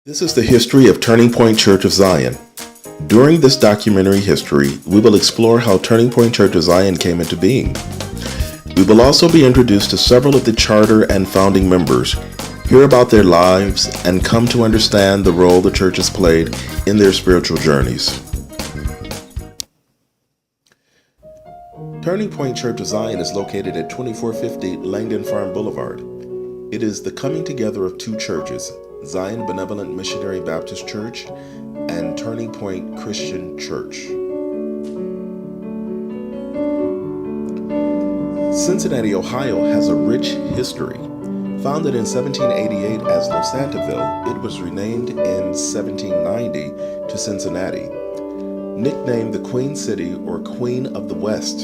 This is the history of Turning Point Church of Zion. During this documentary history, we will explore how Turning Point Church of Zion came into being. We will also be introduced to several of the charter and founding members, hear about their lives, and come to understand the role the church has played in their spiritual journeys. Turning Point Church of Zion is located at 2450 Langdon Farm Boulevard. It is the coming together of two churches, Zion Benevolent Missionary Baptist Church and Turning Point Christian Church. Cincinnati, Ohio has a rich history. Founded in 1788 as Losantaville, it was renamed in 1790 to Cincinnati. Nicknamed the Queen City or Queen of the West,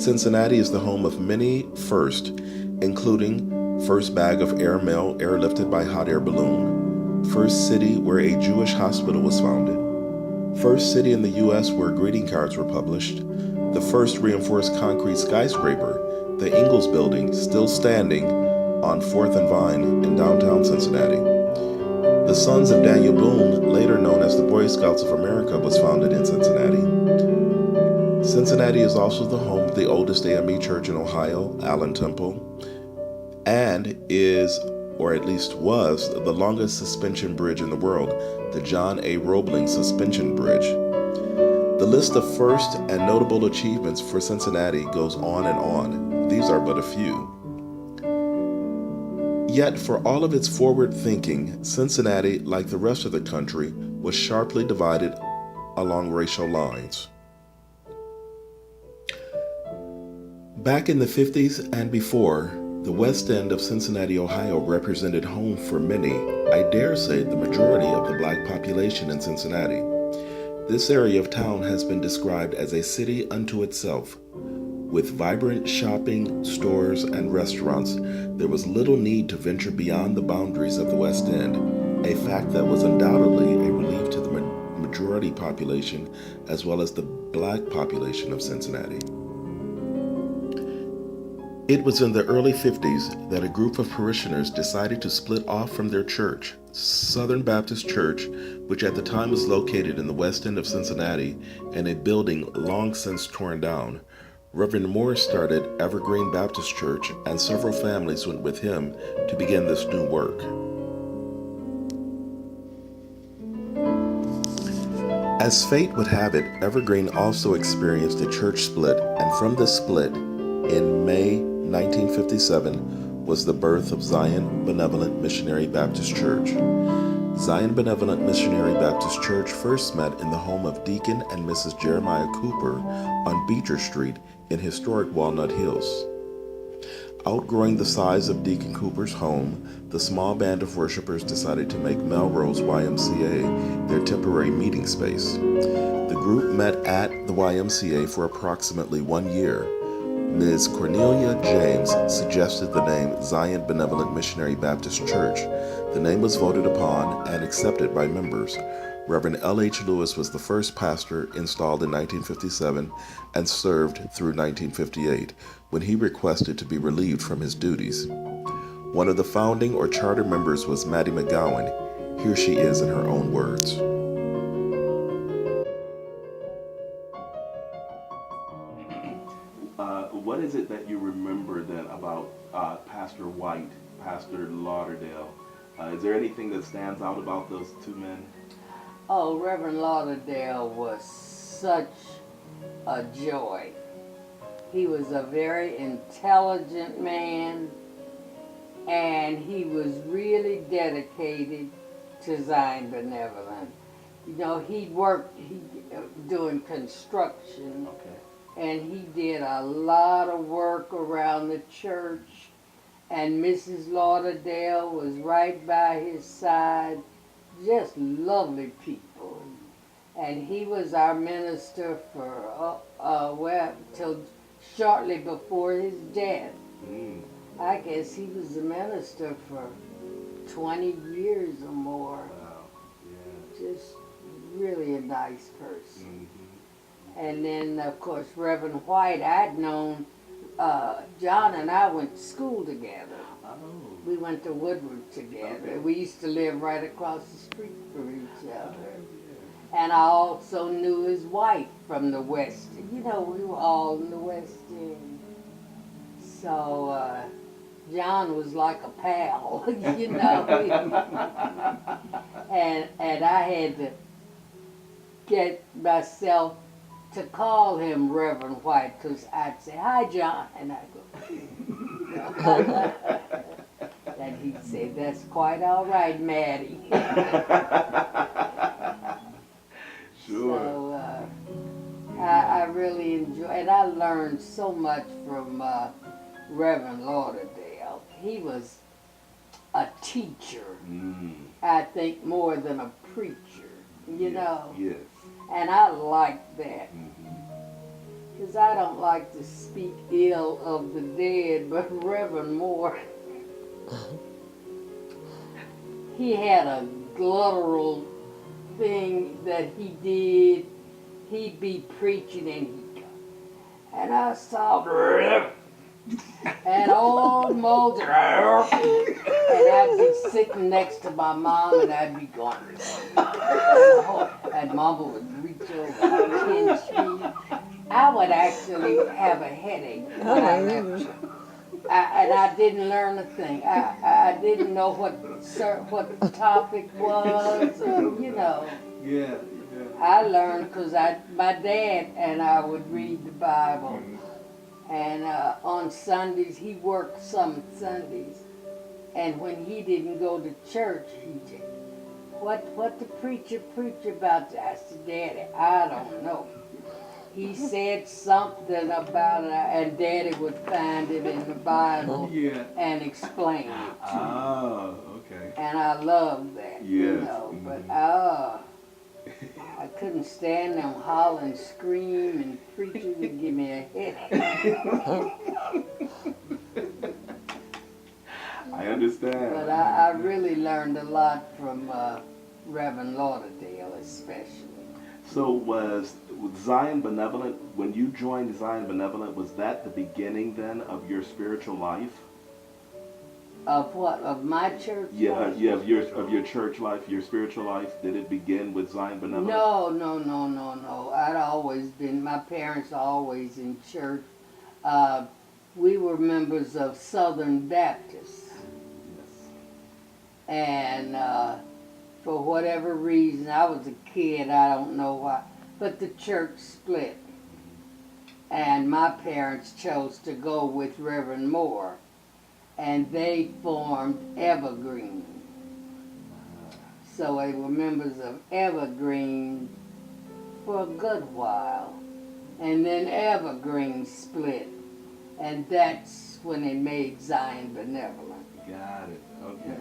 Cincinnati is the home of many firsts, including first bag of airmail airlifted by hot air balloon, first city where a Jewish hospital was founded, first city in the U.S. where greeting cards were published, the first reinforced concrete skyscraper, the Ingalls Building, still standing on 4th and Vine in downtown Cincinnati. The Sons of Daniel Boone, later known as the Boy Scouts of America, was founded in Cincinnati. Cincinnati is also the home of the oldest AME church in Ohio, Allen Temple, and is, or at least was, the longest suspension bridge in the world, the John A. Roebling Suspension Bridge. The list of first and notable achievements for Cincinnati goes on and on. These are but a few. Yet, for all of its forward thinking, Cincinnati, like the rest of the country, was sharply divided along racial lines. Back in the 50s and before, the West End of Cincinnati, Ohio represented home for many, I dare say the majority of the black population in Cincinnati. This area of town has been described as a city unto itself. With vibrant shopping, stores, and restaurants, there was little need to venture beyond the boundaries of the West End, a fact that was undoubtedly a relief to the majority population as well as the black population of Cincinnati. It was in the early 50s that a group of parishioners decided to split off from their church, Southern Baptist Church, which at the time was located in the west end of Cincinnati in a building long since torn down. Reverend Moore started Evergreen Baptist Church, and several families went with him to begin this new work. As fate would have it, Evergreen also experienced a church split, and from this split, in May 1957, was the birth of Zion Benevolent Missionary Baptist Church. Zion Benevolent Missionary Baptist Church first met in the home of Deacon and Mrs. Jeremiah Cooper on Beecher Street in historic Walnut Hills. Outgrowing the size of Deacon Cooper's home, the small band of worshipers decided to make Melrose YMCA their temporary meeting space. The group met at the YMCA for approximately 1 year. Ms. Cornelia James suggested the name Zion Benevolent Missionary Baptist Church. The name was voted upon and accepted by members. Reverend L.H. Lewis was the first pastor installed in 1957 and served through 1958, when he requested to be relieved from his duties. One of the founding or charter members was Maddie McGowan. Here she is in her own words. What is it that you remember then about Pastor White, Pastor Lauderdale? Is there anything that stands out about those two men? Oh, Reverend Lauderdale was such a joy. He was a very intelligent man, and he was really dedicated to Zion Benevolent. You know, he worked doing construction. Okay. And he did a lot of work around the church, and Mrs. Lauderdale was right by his side, just lovely people. And he was our minister for, till shortly before his death. I guess he was the minister for 20 years or more. Wow. Yeah. Just really a nice person. Mm-hmm. And then, of course, Reverend White, I'd known John and I went to school together. Oh. We went to Woodward together. Okay. We used to live right across the street from each other. And I also knew his wife from the West. You know, we were all in the West End. So John was like a pal, you know. and I had to get myself to call him Reverend White, because I'd say, "Hi, John," and I'd go, and he'd say, "That's quite all right, Maddie." Sure. So I really enjoy, and I learned so much from Reverend Lauderdale. He was a teacher, I think, more than a preacher, you know. Yes. And I like that. Because I don't like to speak ill of the dead, but Reverend Moore, he had a guttural thing that he did. He'd be preaching and I saw and old Moulder, and I'd be sitting next to my mom and I'd be going, and Mama would reach over and pinch me. I would actually have a headache when I left church. And I didn't learn a thing. I didn't know what the topic was, you know. Yeah. I learned because my dad and I would read the Bible. And on Sundays, he worked some Sundays. And when he didn't go to church, he'd say, what the preacher preach about? I said, "Daddy, I don't know. He said something about it," and Daddy would find it in the Bible and explain it to me. Oh, okay. And I loved that, you Yes. know. But I couldn't stand them holler and scream, and preachers would give me a headache. I understand. But I really learned a lot from Reverend Lauderdale, especially. So was Zion Benevolent, when you joined Zion Benevolent, was that the beginning then of your spiritual life? Of what? Of my church life? Of your church life, your spiritual life. Did it begin with Zion Benevolent? No. I'd always been, my parents always in church. We were members of Southern Baptist. Yes. And for whatever reason, I was a kid, I don't know why, but the church split. And my parents chose to go with Reverend Moore. And they formed Evergreen. So they were members of Evergreen for a good while. And then Evergreen split. And that's when they made Zion Benevolent. Got it. Okay.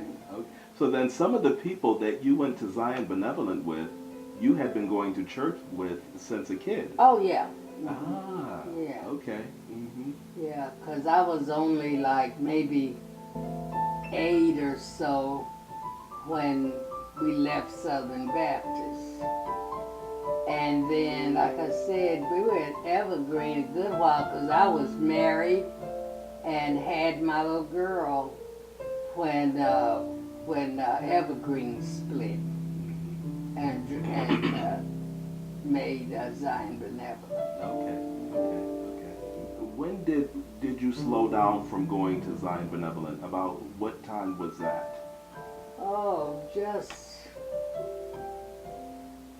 So then some of the people that you went to Zion Benevolent with, you had been going to church with since a kid. Oh, yeah. Ah. Yeah. Okay. Yeah, because I was only like maybe 8 or so when we left Southern Baptist. And then, like I said, we were at Evergreen a good while because I was married and had my little girl when Evergreen split and made Zion Benevolent. Okay. When did you slow down from going to Zion Benevolent? About what time was that? Oh, just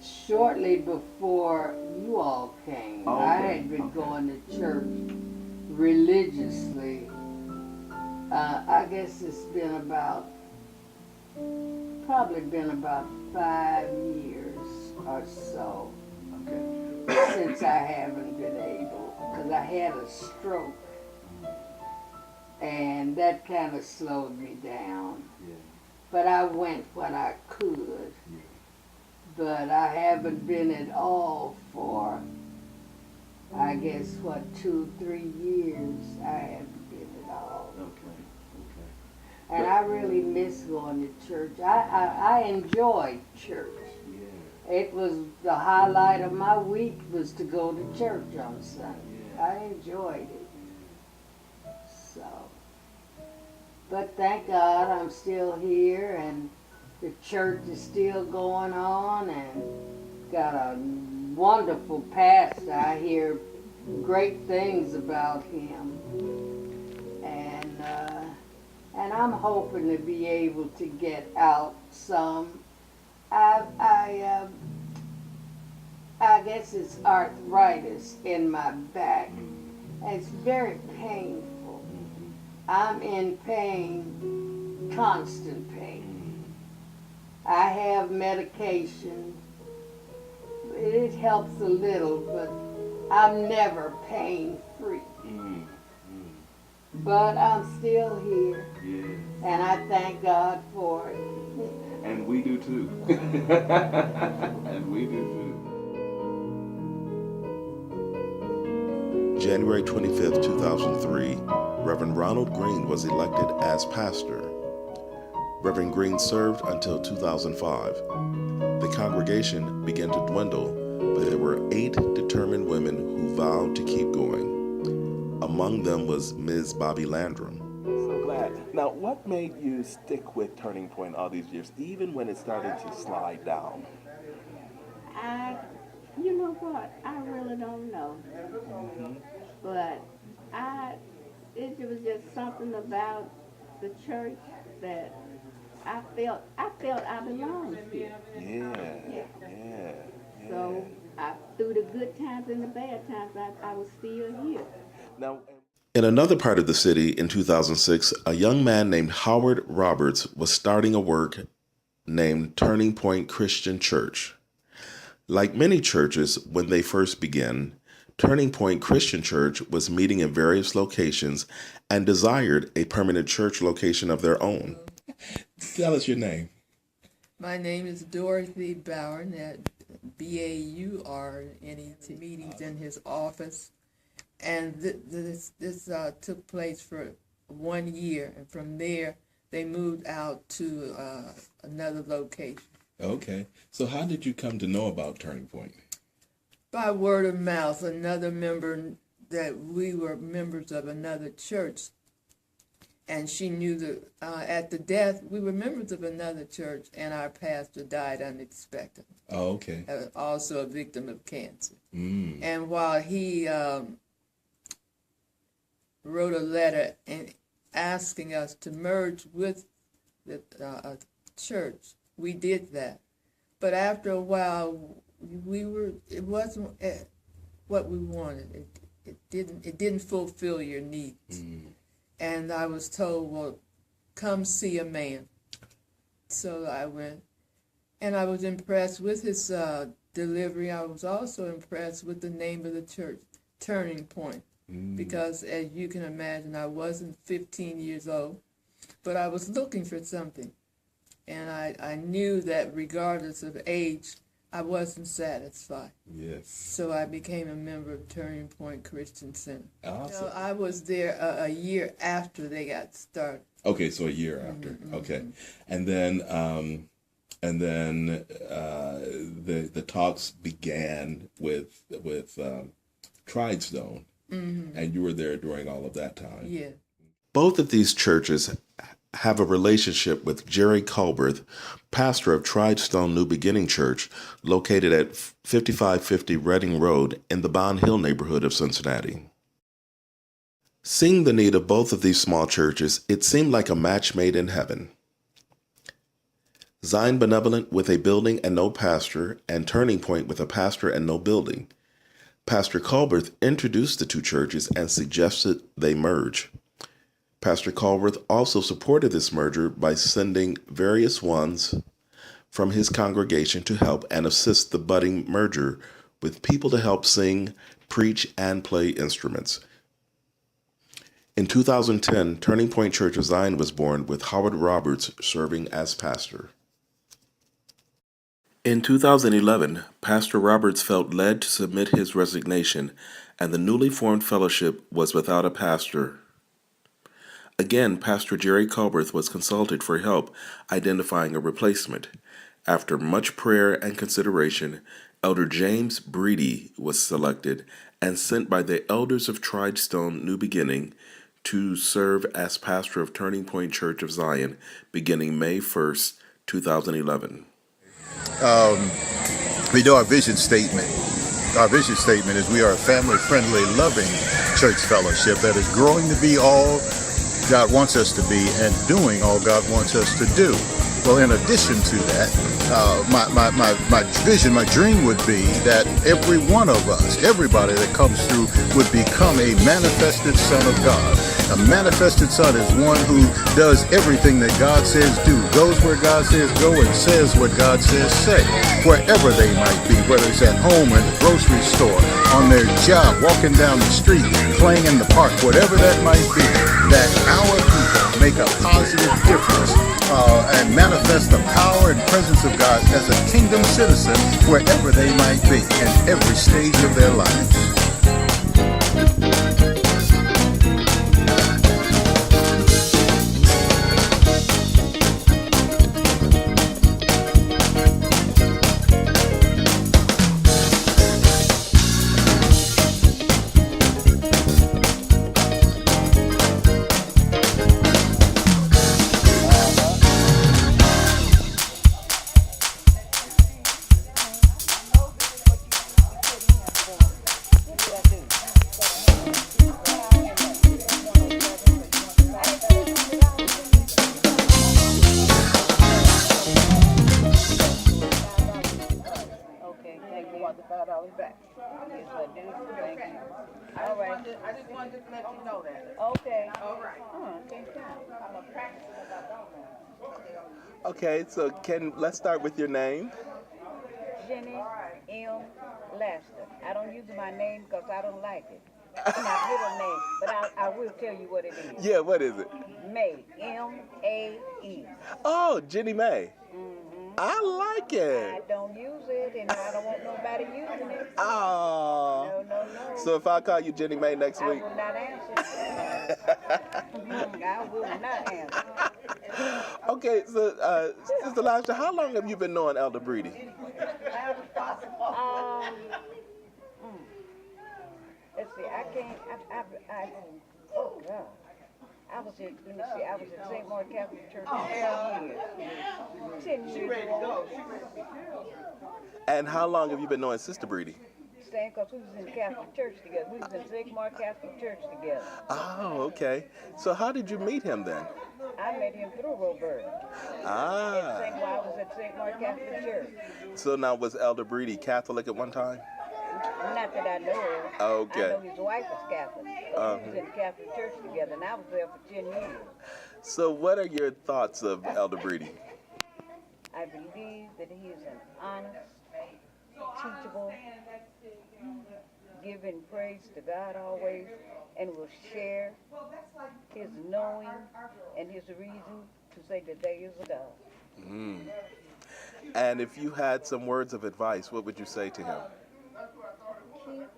shortly before you all came. Okay. I had been going to church religiously. I guess it's probably been about 5 years or so. Okay. Since I haven't been able, because I had a stroke, and that kind of slowed me down. Yeah. But I went when I could. Yeah. But I haven't been at all for, I guess, 2-3 years. I haven't been at all. Okay. And I really miss going to church. I enjoyed church. Yeah. It was the highlight of my week was to go to church on Sunday. Yeah. I enjoyed it. So, but thank God I'm still here, and the church is still going on, and got a wonderful pastor. I hear great things about him, and I'm hoping to be able to get out some. I I uh, I guess it's arthritis in my back. It's very painful. I'm in pain, constant pain. I have medication. It helps a little, but I'm never pain free. But I'm still here, Yes. and I thank God for it. And we do too. And we do too. January 25th, 2003, Reverend Ronald Green was elected as pastor. Reverend Green served until 2005. The congregation began to dwindle, but there were 8 determined women who vowed to keep going. Among them was Ms. Bobby Landrum. So glad. Now, what made you stick with Turning Point all these years, even when it started to slide down? You know what? I really don't know. But it was just something about the church that I felt I belonged here. Yeah. So through the good times and the bad times, I was still here. Now, In another part of the city in 2006, a young man named Howard Roberts was starting a work named Turning Point Christian Church. Like many churches, when they first began, Turning Point Christian Church was meeting in various locations and desired a permanent church location of their own. Tell us your name. My name is Dorothy Bauernett, Baurnett, meetings in his office. And this took place for 1 year. And from there, they moved out to another location. Okay. So how did you come to know about Turning Point? By word of mouth, another member that we were members of another church. And she knew that at the death, we were members of another church, and our pastor died unexpectedly. Oh, okay. Also a victim of cancer. Mm. And while he wrote a letter and asking us to merge with the church, we did that. But after a while, it wasn't what we wanted. It didn't fulfill your needs. Mm. And I was told, well, come see a man. So I went, and I was impressed with his delivery. I was also impressed with the name of the church, Turning Point, because as you can imagine, I wasn't 15 years old, but I was looking for something. And I knew that regardless of age, I wasn't satisfied. Yes. So I became a member of Turning Point Christian Center. Awesome. So I was there a year after they got started. Okay, so a year after. Mm-hmm. Okay, and then the talks began with Tridestone, and you were there during all of that time. Yeah. Both of these churches have a relationship with Jerry Culberth, pastor of Tridestone New Beginning Church, located at 5550 Reading Road in the Bond Hill neighborhood of Cincinnati. Seeing the need of both of these small churches, it seemed like a match made in heaven. Zion Benevolent with a building and no pastor, and Turning Point with a pastor and no building. Pastor Culberth introduced the two churches and suggested they merge. Pastor Culberth also supported this merger by sending various ones from his congregation to help and assist the budding merger with people to help sing, preach, and play instruments. In 2010, Turning Point Church of Zion was born, with Howard Roberts serving as pastor. In 2011, Pastor Roberts felt led to submit his resignation, and the newly formed fellowship was without a pastor. Again, Pastor Jerry Culberth was consulted for help identifying a replacement. After much prayer and consideration, Elder James Breedy was selected and sent by the elders of Tridestone New Beginning to serve as pastor of Turning Point Church of Zion beginning May 1st, 2011. We do our vision statement. Our vision statement is we are a family-friendly, loving church fellowship that is growing to be all God wants us to be and doing all God wants us to do. Well, in addition to that, my vision, my dream would be that every one of us, everybody that comes through would become a manifested son of God. A manifested son is one who does everything that God says do, goes where God says go, and says what God says say, wherever they might be, whether it's at home, in the grocery store, on their job, walking down the street, playing in the park, whatever that might be, that our people make a positive difference and manifest the power and presence of God as a kingdom citizen wherever they might be in every stage of their lives. Back. Yes, I do. Thank you. All right. I just wanted to let you know that. Okay. All right. Okay. I'm a practice if I don't know. Okay, so let's start with your name. Jenny M. Lester. I don't use my name because I don't like it. It's my middle name, but I will tell you what it is. Yeah, what is it? May. M-A-E. Oh, Jenny Mae. I like I it. don't use it, and I don't want nobody using it. Oh. No. So if I call you Jenny Mae next I week. will not answer. I will not answer. Okay, so Sister Lasha, how long have you been knowing Elder Breedy? Let's see, I can't, oh God. I was at St. Mark Catholic Church for 10 years. 10 years old. And how long have you been knowing Sister Breedy? Same, because we was in the Catholic Church together. We was in St. Mark Catholic Church together. Oh, okay. So how did you meet him then? I met him through Robert. Ah. While I was at St. Mark Catholic Church. So now was Elder Breedy Catholic at one time? Not that I know of. Okay. I know his wife was Catholic. But we was in the Catholic Church together, and I was there for 10 years. So what are your thoughts of Elder Breedy? I believe that he is an honest, teachable, giving praise to God always, and will share his knowing and his reason to say that there is a God. And if you had some words of advice, what would you say to him? Keep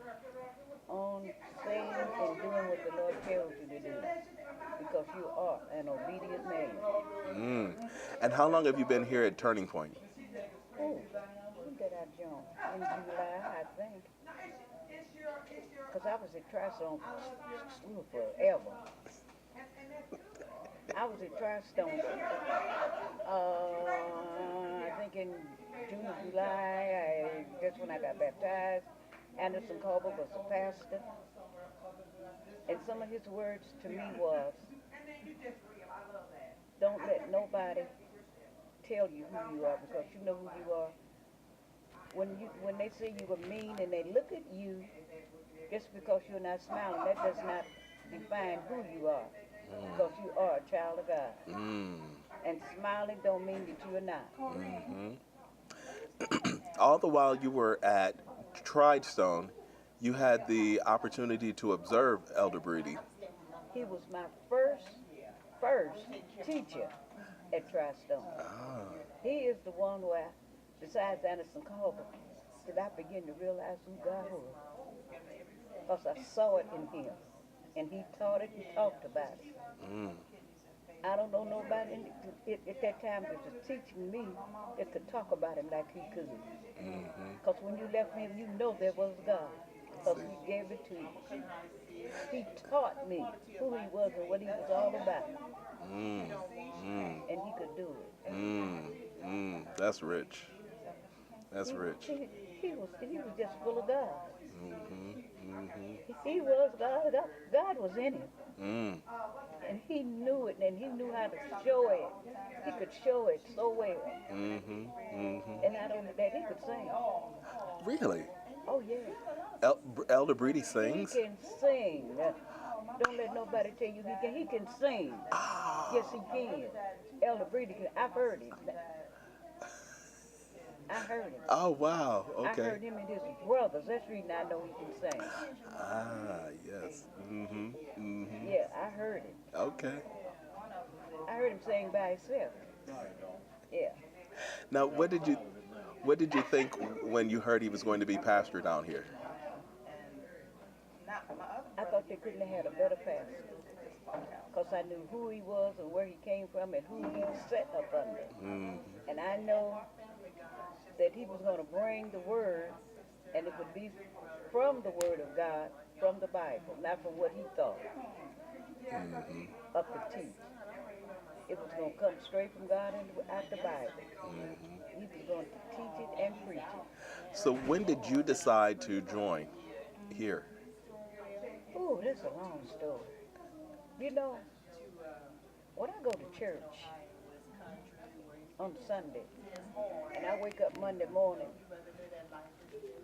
on saying and doing what the Lord tells you to do, because you are an obedient man. And how long have you been here at Turning Point? Oh, when did I join? In July, I think. Because I was at Tri-Stone School forever. I was at Tri-Stone, I think in June or July, that's when I got baptized. Anderson Culver was a pastor. And some of his words to me was, don't let nobody tell you who you are, because you know who you are. When they say you are mean and they look at you, just because you're not smiling, that does not define who you are, because you are a child of God. And smiling don't mean that you are not. All the while you were at Tri-Stone, you had the opportunity to observe Elder Breedy. He was my first teacher at Tri-Stone. He is the one where, besides Anderson Culver, that I began to realize who God was. Because I saw it in him. And he taught it, he talked about it. I don't know nobody at that time that was teaching me that could talk about him like he could. Because when you left him, you know there was God. Because he gave it to you. He taught me who he was and what he was all about, and he could do it. That's rich. That's rich. He was just full of God. He was God. God was in him. And he knew it, and he knew how to show it. He could show it so well. And not only that, he could sing. Really? Oh, yeah. Elder Breedy sings? He can sing. Don't let nobody tell you he can. He can sing. Yes, he can. Elder Breedy can. I've heard him. I heard him. Oh, wow. I Okay. heard him and his brothers. That's the reason I know he can sing. Ah, yes. Yeah, I heard him. Okay. I heard him sing by himself. Yeah. Now, what did you think when you heard he was going to be pastor down here? I thought they couldn't have had a better pastor. Because I knew who he was and where he came from and who he set up under. And I know that he was going to bring the word, and it would be from the word of God, from the Bible, not from what he thought, up to teach. It was going to come straight from God and out the Bible. He was going to teach it and preach it. So when did you decide to join here? Ooh, this is a long story. You know, when I go to church on Sunday, and I wake up Monday morning,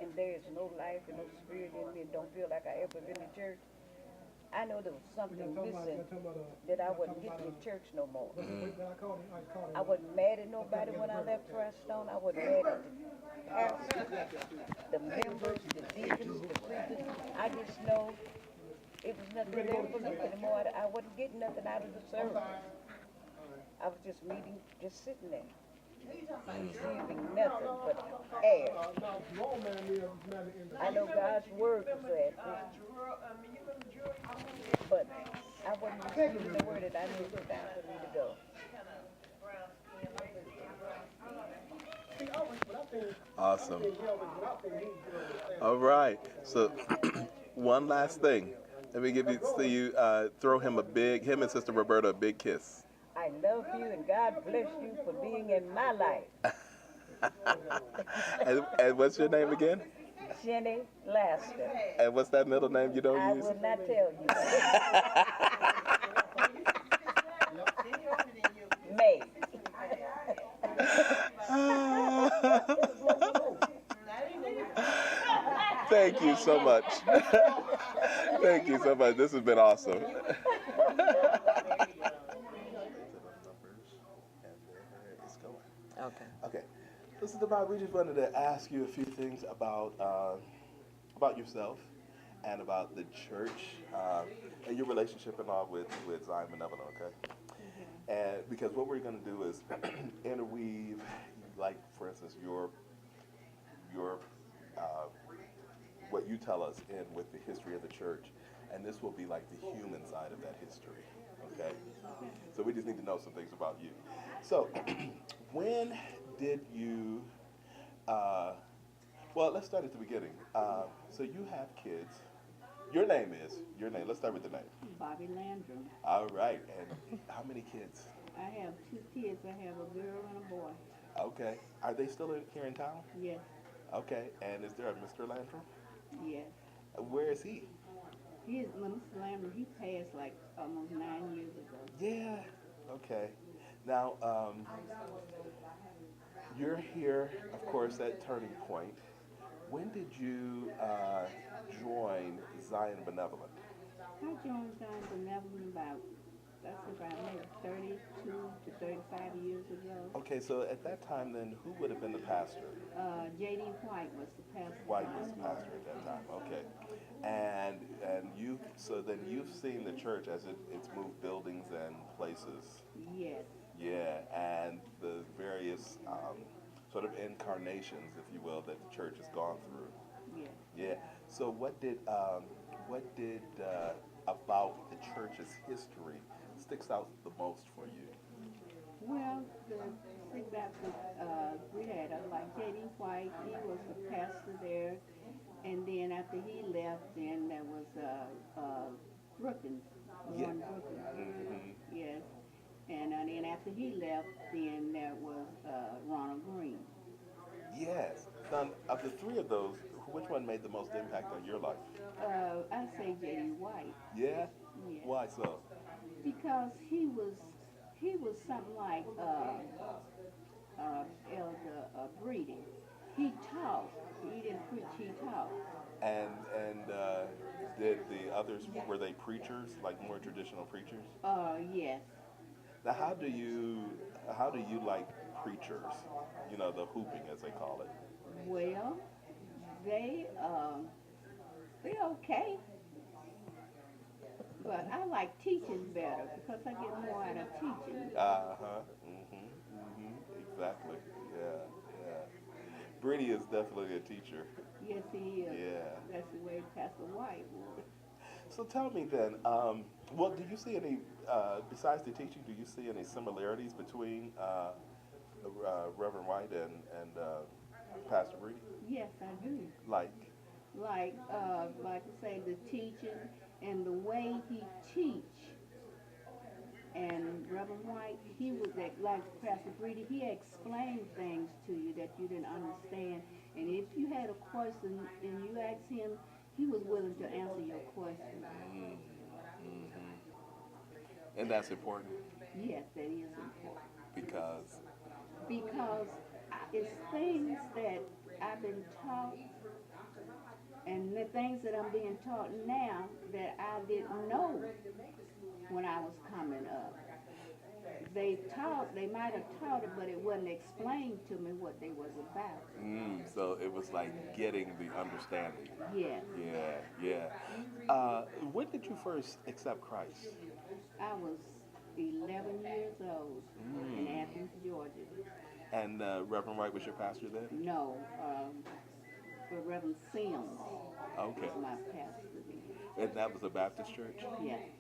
and there's no life and no spirit in me, and don't feel like I ever been to church, I know there was something missing that I wasn't getting in church no more. I wasn't mad at nobody when I left Firestone. I wasn't mad at the pastor, the members, the deacons, the preachers. I just know it was nothing there for me anymore. I wasn't getting nothing out of the service. I was just meeting, just sitting there, receiving nothing but air. I know God's word was there, but I wasn't receiving the word that I knew it was time for me to go. Awesome. All right. So one last thing. Let me see you throw him and Sister Roberta a big kiss. I love you and God bless you for being in my life. And what's your name again? Jenny Laster. And what's that middle name you don't I use? will not tell you. May. Thank you so much. Thank you so much. This has been awesome. Okay. Okay. Listen, Bob, we just wanted to ask you a few things about yourself and about the church and your relationship and all with Zion Benevolent, okay? And because what we're going to do is interweave, like, for instance, your what you tell us in with the history of the church, and this will be like the human side of that history, okay? So we just need to know some things about you. So when did you, well, let's start at the beginning. So you have kids. Your name, let's start with the name. Bobby Langdon. All right, and how many kids? I have 2 kids. I have a girl and a boy. Okay, are they still here in town? Yes, Okay, and is there a Mr. Landrum? yes. Where is he? Mr. Lambert, he passed like almost 9 years ago. Yeah, okay. Now, you're here, of course, at Turning Point. When did you join Zion Benevolent? I joined Zion Benevolent about maybe 32 to 35 years ago. Okay, so at that time, then, who would have been the pastor? J.D. White was the pastor. White was the pastor at that time. Okay, and then you've seen the church as it's moved buildings and places. Yes. Yeah, and the various sort of incarnations, if you will, that the church has gone through. Yes. Yeah. So what did about the church's history sticks out the most for you? Well, the thing about we had like J.D. White, he was the pastor there, And then after he left, then there was Brookins, Warren Brookins. Yes. And then after he left, then there was Ronald Green. Yes. Now, of the three of those, which one made the most impact on your life? I say J.D. White. Yeah? Yes. Why so? Because he was something like Elder Breeding. He taught. He didn't preach. He taught. And did the others, were they preachers, like more traditional preachers? Yes. Now, how do you like preachers? You know, the hooping as they call it. Well, they're okay. But I like teaching better because I get more out of teaching. Uh-huh. Exactly. Yeah, yeah. Brady is definitely a teacher. Yes, he is. Yeah. That's the way Pastor White was. So tell me then, well, do you see any, besides the teaching, do you see any similarities between Reverend White and Pastor Brady? Yes, I do. Like, Like I say, the teaching and the way he teach. And Reverend White, he was like Pastor Brady, he explained things to you that you didn't understand. And if you had a question and you asked him, he was willing to answer your question. and that's important Yes, that is important. because, Because it's things that I've been taught and the things that I'm being taught now that I didn't know when I was coming up. They might have taught it, but it wasn't explained to me what they was about. so it was like getting the understanding. Yes, Yeah, yeah. When did you first accept Christ? I was 11 years old in Athens, Georgia. And Reverend White was your pastor then? No, but Reverend Sims Okay. was my pastor then. And that was a Baptist church? Yes.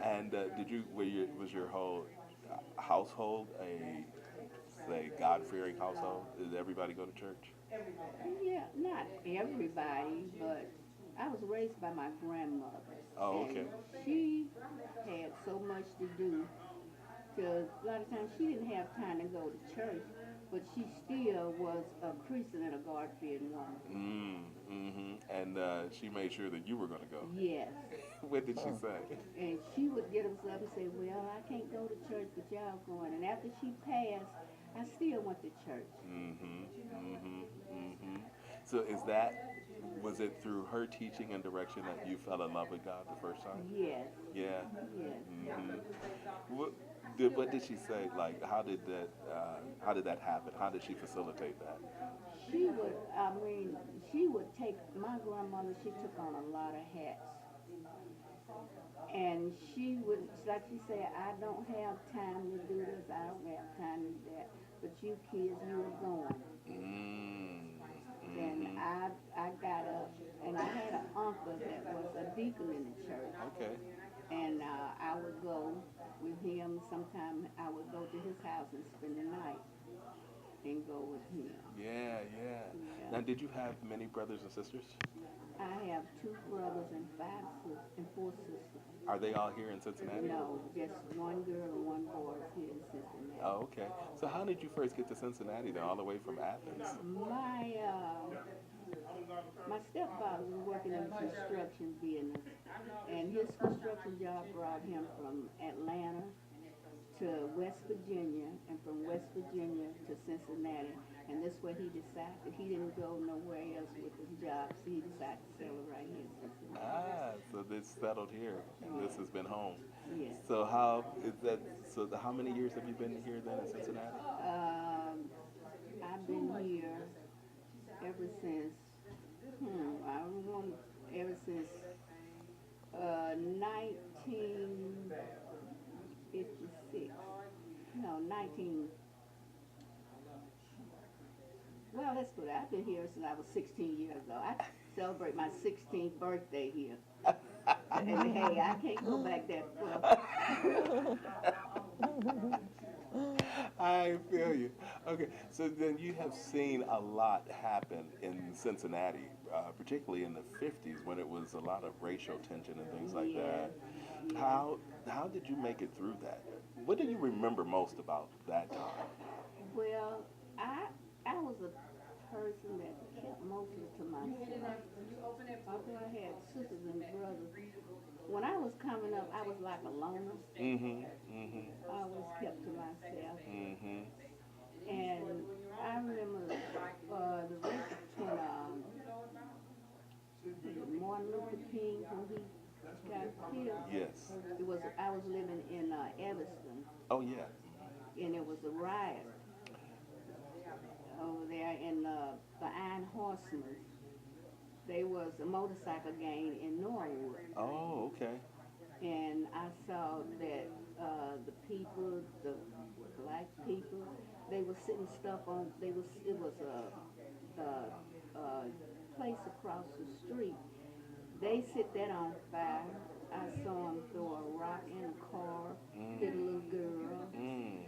And was your whole household a, say, God-fearing household? Did everybody go to church? Yeah, not everybody, but I was raised by my grandmother. Oh, okay. And she had so much to do, because a lot of times she didn't have time to go to church, but she still was a Christian and a God-fearing woman. And she made sure that you were going to go. Yes. What did she say? And she would get us up and say, well, I can't go to church, but y'all going. And after she passed, I still went to church. So was it through her teaching and direction that you fell in love with God the first time? Yes. Yeah. Yes. What did she say? Like, how did that happen? How did she facilitate that? She would take, my grandmother, she took on a lot of hats. And she would, like she said, I don't have time to do this, I don't have time to do that. But you kids, you are going. And I got up, and I had an uncle that was a deacon in the church. Okay. And I would go with him. Sometimes I would go to his house and spend the night and go with him. Yeah. Now, did you have many brothers and sisters? I have 2 brothers and 4 sisters. Are they all here in Cincinnati? No, just 1 girl and 1 boy is here in Cincinnati. Oh, okay. So how did you first get to Cincinnati then, all the way from Athens? My stepfather was working in the construction business, and his construction job brought him from Atlanta to West Virginia, and from West Virginia to Cincinnati. And this way he decided he didn't go nowhere else with his job, so he decided to settle right here in Cincinnati. So they settled here, and this has been home. Yes. So how many years have you been here then in Cincinnati? I've been here ever since, ever since 1956. No, well, let's put it, I've been here since I was 16 years old. I celebrate my 16th birthday here. And hey, I can't go back that far. I feel you. Okay, so then you have seen a lot happen in Cincinnati, particularly in the '50s when it was a lot of racial tension and things like Yes, that. yes. How did you make it through that? What do you remember most about that time? Well, I I was a person that kept mostly to myself. Although I had sisters and brothers, when I was coming up, I was like a loner. Mm-hmm. Mm-hmm. I always kept to myself. Mm-hmm. And I remember the race between Martin Luther King when he got killed. Yes. It was I was living in Evanston, Oh yeah. and it was a riot over there in the Iron Horsemen. They was a motorcycle gang in Norwood, Oh, okay. and I saw that the people, the black people, they were sitting stuff on. It was a place across the street. They set that on fire. I saw them throw a rock in a car, hit a little girl, Mm.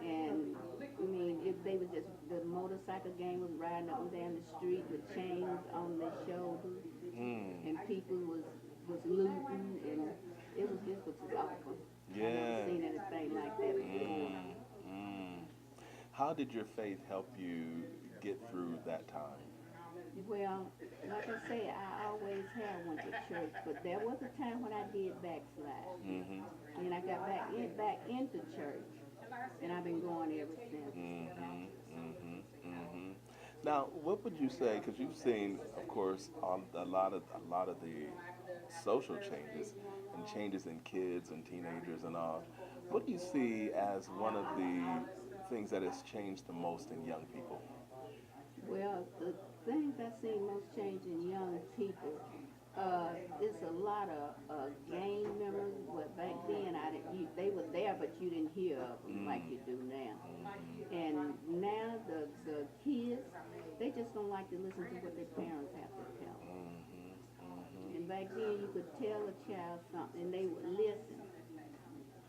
and I mean, if they was just the motorcycle gang was riding up and down the street with chains on their shoulders, Mm. and people was looting, and it was awful. I never Yeah. seen anything like that before. Mm. Mm. How did your faith help you get through that time? Well, like I say, I always have went to church, but there was a time when I did backslide, Mm-hmm. and I got back into church, and I've been going ever since. Mm-hmm. Mm-hmm. Mm-hmm. Now, what would you say? Because you've seen, of course, on a lot of the social changes and changes in kids and teenagers and all. What do you see as one of the things that has changed the most in young people? Well, the things I seen most change in young people, it's a lot of gang members. But back then, they were there, but you didn't hear of them like you do now. And now the kids, they just don't like to listen to what their parents have to tell them. And back then, you could tell a child something, and they would listen.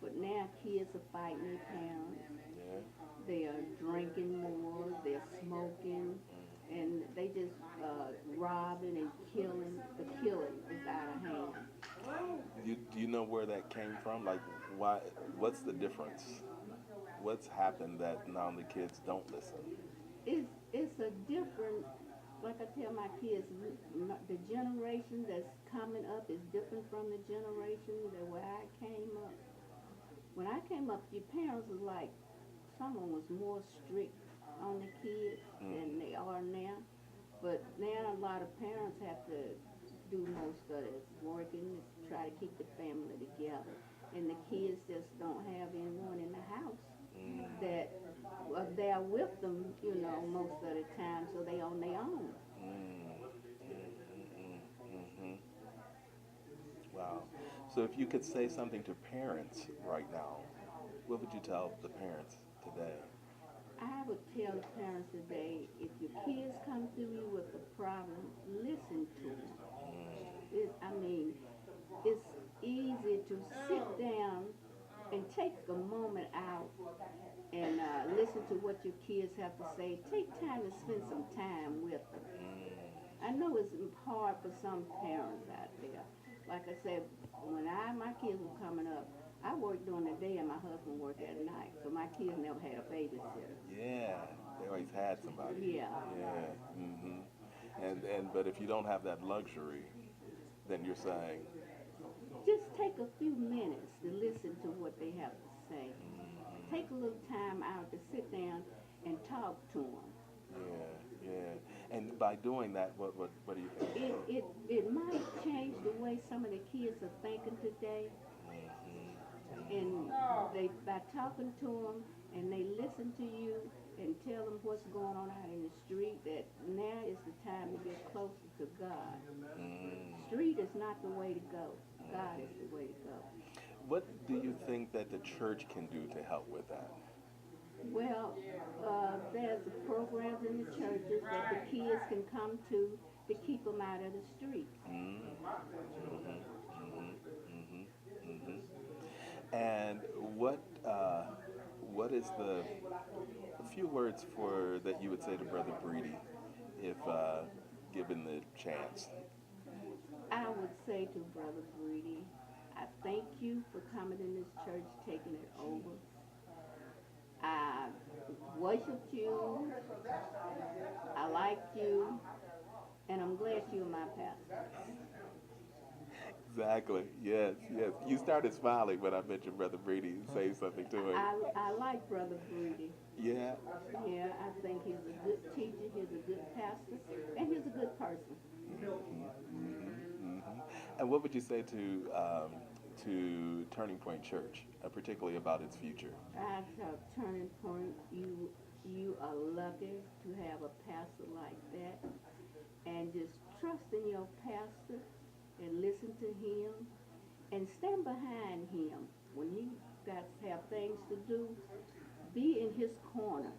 But now kids are fighting their parents. Yeah. They are drinking more. They're smoking, and they just robbing and killing. The killing is out of hand. Do you know where that came from? Like, why? What's the difference? What's happened that now the kids don't listen? It's a different. Like I tell my kids, the generation that's coming up is different from the generation that where I came up. When I came up, your parents was like, someone was more strict on the kids than they are now. But now a lot of parents have to do most of it, working to try to keep the family together. And the kids just don't have anyone in the house that they're with them, most of the time, so they on their own. Hmm. Wow. So if you could say something to parents right now, what would you tell the parents today? I would tell the parents today, if your kids come to you with a problem, listen to them. It's easy to sit down and take a moment out and listen to what your kids have to say. Take time to spend some time with them. I know it's hard for some parents out there. Like I said, when my kids were coming up, I worked during the day and my husband worked at night, so my kids never had a babysitter. Yeah, they always had somebody. Yeah. Yeah. But if you don't have that luxury, then you're saying, Just take a few minutes to listen to what they have to say. Take a little time out to sit down and talk to them. yeah, yeah. And by doing that, what do you think? It might change the way some of the kids are thinking today. And by talking to them and they listen to you and tell them what's going on out in the street, that now is the time to get closer to God. Street is not the way to go. God is the way to go. What do you think that the church can do to help with that? Well, there's programs in the churches that the kids can come to keep them out of the street. And what is the a few words for that you would say to Brother Breedy if given the chance? I would say to Brother Breedy, I thank you for coming in this church, taking it over. I worshiped you, I liked you, and I'm glad you're my pastor. Exactly. Yes, yes. You started smiling when I mentioned Brother Breedy and say something to him. I like Brother Breedy. Yeah. Yeah, I think he's a good teacher, he's a good pastor, and he's a good person. And what would you say to Turning Point Church, particularly about its future? At Turning Point, you are lucky to have a pastor like that, and just trust in your pastor and listen to him and stand behind him when he got have things to do. Be in his corner.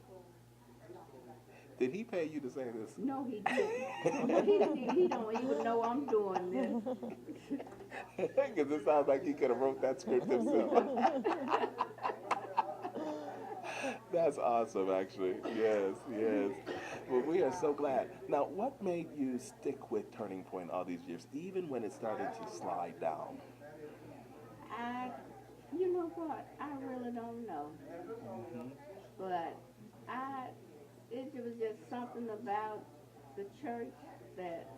Did he pay you to say this? No, he didn't. He don't even know I'm doing this. Because it sounds like he could have wrote that script himself. That's awesome, actually. Yes, yes. Well, we are so glad. Now, what made you stick with Turning Point all these years, even when it started to slide down? You know what? I really don't know. But it was just something about the church that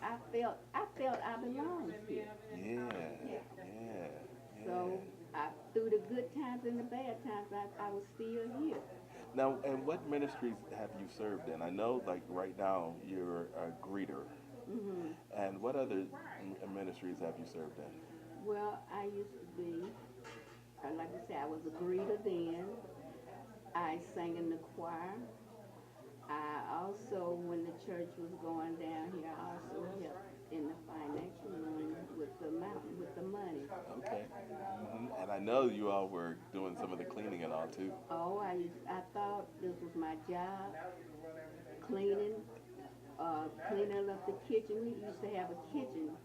I felt I belonged here. Yeah. So through the good times and the bad times, I was still here. Now, and what ministries have you served in? I know, like right now, you're a greeter. And what other ministries have you served in? Well, I used to be, like I said, I was a greeter then. I sang in the choir. I also, when the church was going down here, I also helped in the financial room with the money. Okay. And I know you all were doing some of the cleaning and all too. Oh, I thought this was my job, cleaning up the kitchen. We used to have a kitchen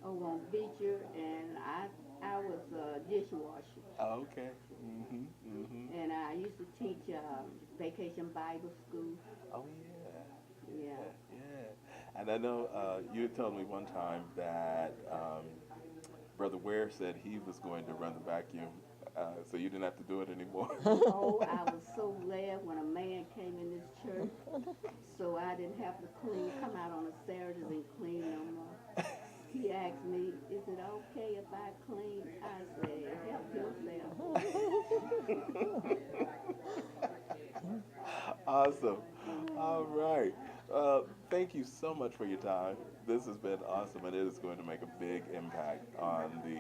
over on Beecher, and I was a dishwasher. Oh, okay. And I used to teach Vacation Bible School. Oh, Yeah. yeah. And I know you had told me one time that Brother Ware said he was going to run the vacuum, so you didn't have to do it anymore. Oh, I was so glad when a man came in this church, so I didn't have to come out on a Saturday and clean no more. He asked me, is it okay if I clean? I said, help yourself. Awesome. All right. Thank you so much for your time. This has been awesome, and it is going to make a big impact on the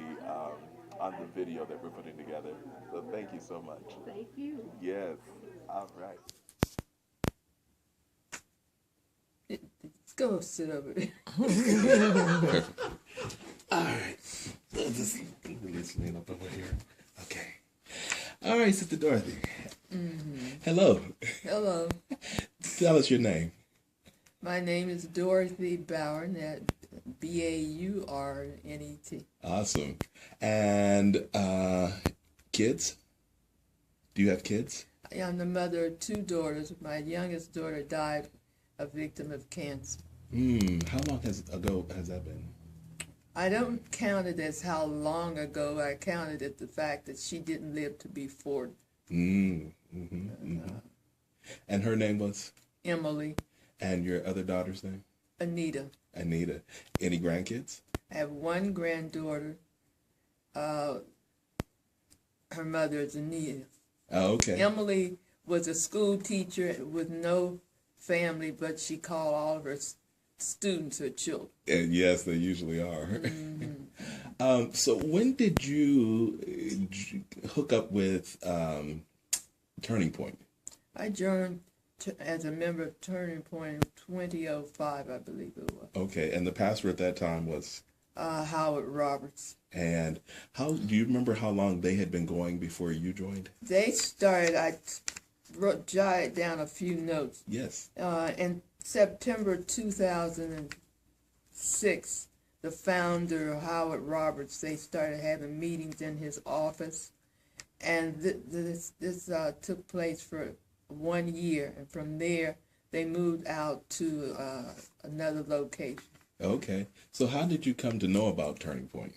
video that we're putting together. So thank you so much. Thank you. Yes. All right. Go sit over there. All right. Just listening up over here. Okay. All right, Sister Dorothy. Hello. Hello. Tell us your name. My name is Dorothy Bauernet, Baurnet. Awesome. And kids? Do you have kids? I'm the mother of two daughters. My youngest daughter died a victim of cancer. How long ago has that been? I don't count it as how long ago. I counted it the fact that she didn't live to be 40. And her name was? Emily. And your other daughter's name? Anita. Any grandkids? I have one granddaughter. Her mother is Anita. Oh, okay. Emily was a school teacher with no family, but she called all of her students her children. And yes, they usually are. So when did you hook up with Turning Point? I joined as a member of Turning Point in 2005, I believe it was. Okay, and the pastor at that time was? Howard Roberts. And do you remember how long they had been going before you joined? They started, I jotted down a few notes. Yes. In September 2006, the founder, Howard Roberts, they started having meetings in his office, And this took place for 1 year, and from there they moved out to another location. Okay. So how did you come to know about Turning Point?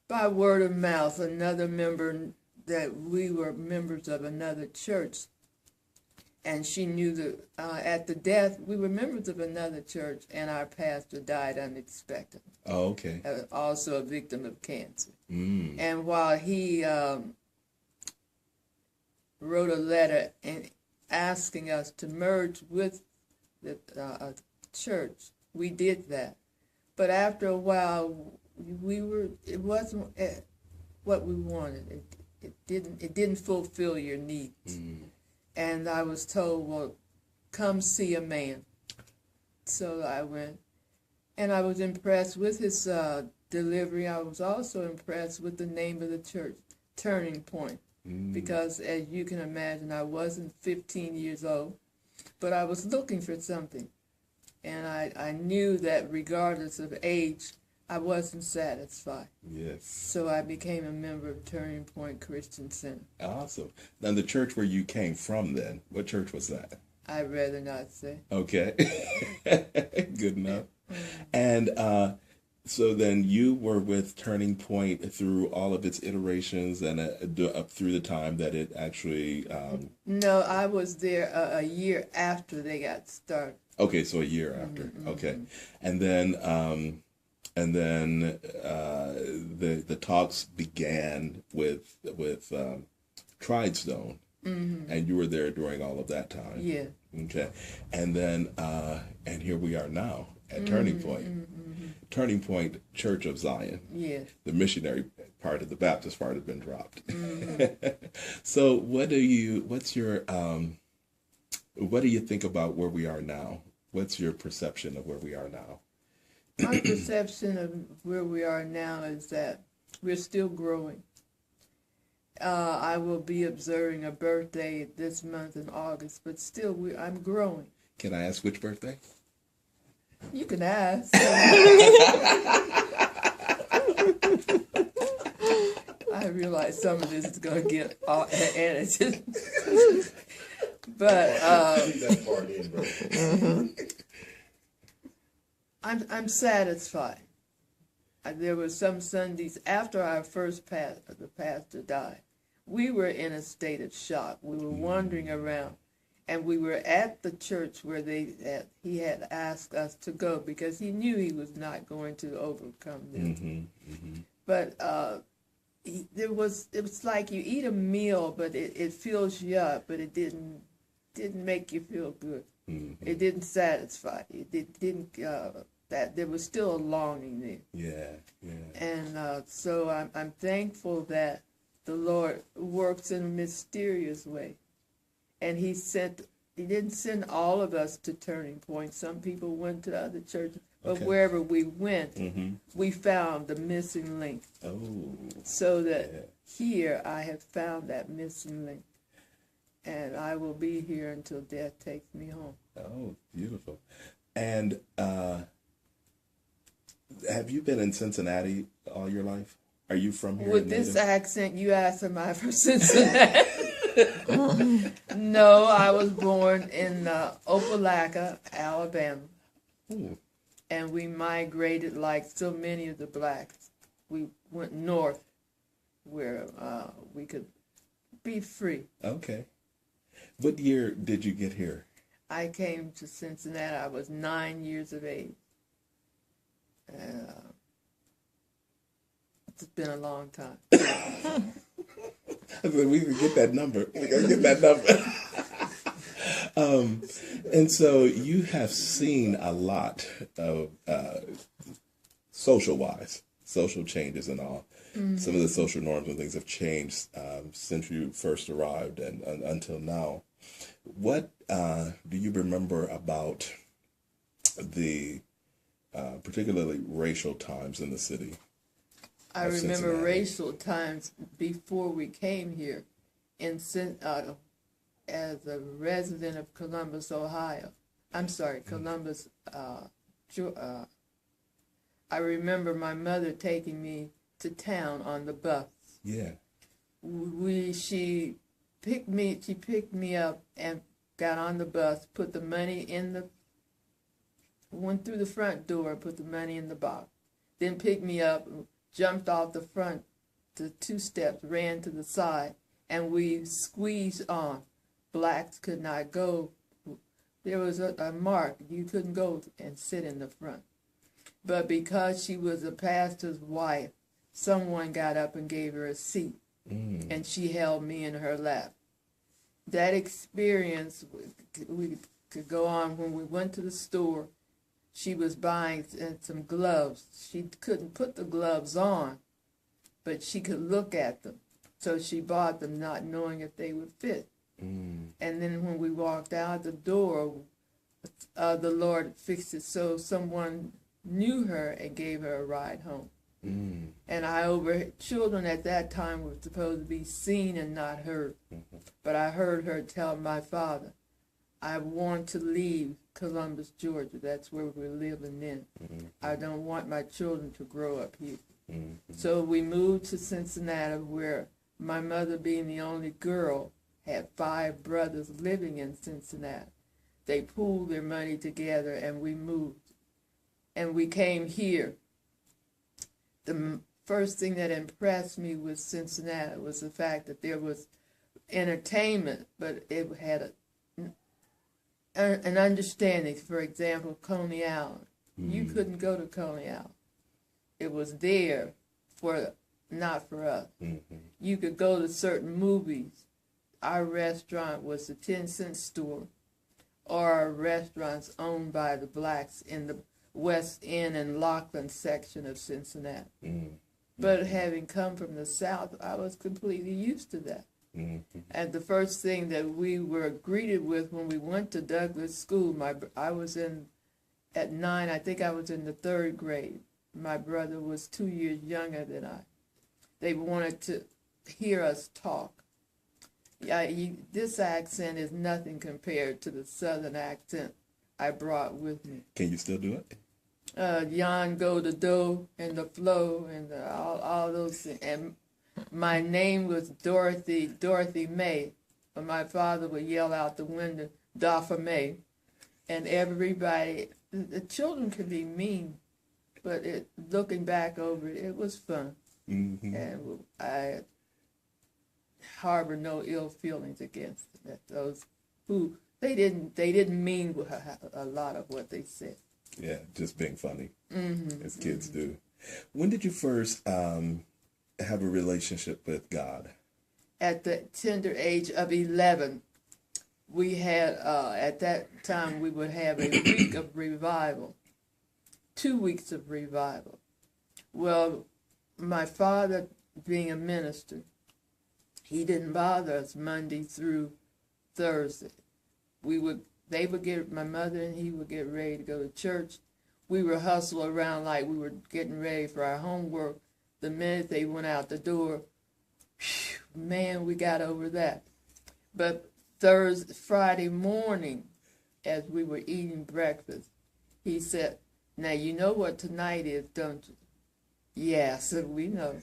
By word of mouth, another member that we were members of another church, and she knew that at the death we were members of another church, and our pastor died unexpectedly. Oh, okay. Also a victim of cancer. Mm. And while he wrote a letter and asking us to merge with the church, we did that. But after a while, it wasn't what we wanted. It didn't fulfill your needs. Mm. And I was told, well, come see a man. So I went, and I was impressed with his delivery. I was also impressed with the name of the church, Turning Point, because as you can imagine, I wasn't 15 years old, but I was looking for something. And I knew that regardless of age, I wasn't satisfied. Yes. So I became a member of Turning Point Christian Center. Awesome. Now, the church where you came from then, what church was that? I'd rather not say. Okay. Good enough. And so then you were with Turning Point through all of its iterations and up through the time that it actually... No, I was there a year after they got started. Okay, so a year after. Mm-hmm. Okay. And then the talks began with Tridestone, and you were there during all of that time. Yeah. Okay. And then and here we are now at Turning Point. Turning Point Church of Zion. Yeah. The missionary part of the Baptist part has been dropped. So what do you think about where we are now? What's your perception of where we are now? My perception of where we are now is that we're still growing. I will be observing a birthday this month in August, but still I'm growing. Can I ask which birthday? You can ask. I realize some of this is going to get all edited. But I'm satisfied. There were some Sundays after our first the pastor died. We were in a state of shock. We were wandering around, and we were at the church where he had asked us to go because he knew he was not going to overcome them. But it was like you eat a meal, but it fills you up, but it didn't make you feel good. It didn't satisfy you. It didn't. That there was still a longing there. Yeah. And so I'm thankful that the Lord works in a mysterious way, and He didn't send all of us to Turning Point. Some people went to other churches, but wherever we went, we found the missing link. Oh. So that here I have found that missing link, and I will be here until death takes me home. Oh, beautiful. And have you been in Cincinnati all your life? Are you from here? With this accent, you asked, am I from Cincinnati? No, I was born in Opelika, Alabama. Ooh. And we migrated like so many of the blacks. We went north where we could be free. Okay. What year did you get here? I came to Cincinnati. I was 9 years of age. It's been a long time. I said, we can get that number. We got to get that number. And so you have seen a lot of social changes and all. Some of the social norms and things have changed since you first arrived and until now. What do you remember about the particularly racial times in the city? I remember Cincinnati. racial times before we came here as a resident of Columbus, Ohio. I'm sorry, Columbus, I remember my mother taking me to town on the bus. Yeah. she picked me up and got on the bus, put the money went through the front door, put the money in the box, then picked me up, jumped off the front to 2 steps, ran to the side, and we squeezed on. Blacks could not go. There was a mark. You couldn't go and sit in the front. But because she was a pastor's wife, someone got up and gave her a seat, and she held me in her lap. That experience, we could go on. When we went to the store, she was buying some gloves. She couldn't put the gloves on, but she could look at them. So she bought them not knowing if they would fit. And then when we walked out the door, the Lord fixed it so someone knew her and gave her a ride home. And children at that time were supposed to be seen and not heard. But I heard her tell my father, I want to leave Columbus, Georgia. That's where we're living in. I don't want my children to grow up here. So we moved to Cincinnati, where my mother, being the only girl, had 5 brothers living in Cincinnati. They pooled their money together and we moved. And we came here. The first thing that impressed me with Cincinnati was the fact that there was entertainment, but it had an understanding. For example, Coney Island. You couldn't go to Coney Island. It was there not for us. You could go to certain movies. Our restaurant was the 10-cent store, or restaurants owned by the blacks in the West End and Langdon section of Cincinnati. But having come from the South, I was completely used to that. And the first thing that we were greeted with when we went to Douglas School, at 9, I think I was in the 3rd grade. My brother was 2 years younger than I. They wanted to hear us talk. This accent is nothing compared to the Southern accent I brought with me. Can you still do it? Yon, go, the do, and the flow, and all those things. And my name was Dorothy May, but my father would yell out the window, Doffa May. And everybody, the children could be mean, but looking back over it, it was fun. And I harbor no ill feelings against those who they didn't mean a lot of what they said. Yeah, just being funny, as kids do. When did you first have a relationship with God? At the tender age of 11, we had, at that time, we would have a week of revival, 2 weeks of revival. Well, my father, being a minister, he didn't bother us Monday through Thursday. My mother and he would get ready to go to church. We would hustle around like we were getting ready for our homework. The minute they went out the door, man, we got over that. But Friday morning, as we were eating breakfast, he said, now you know what tonight is, don't you? Yeah, so we know.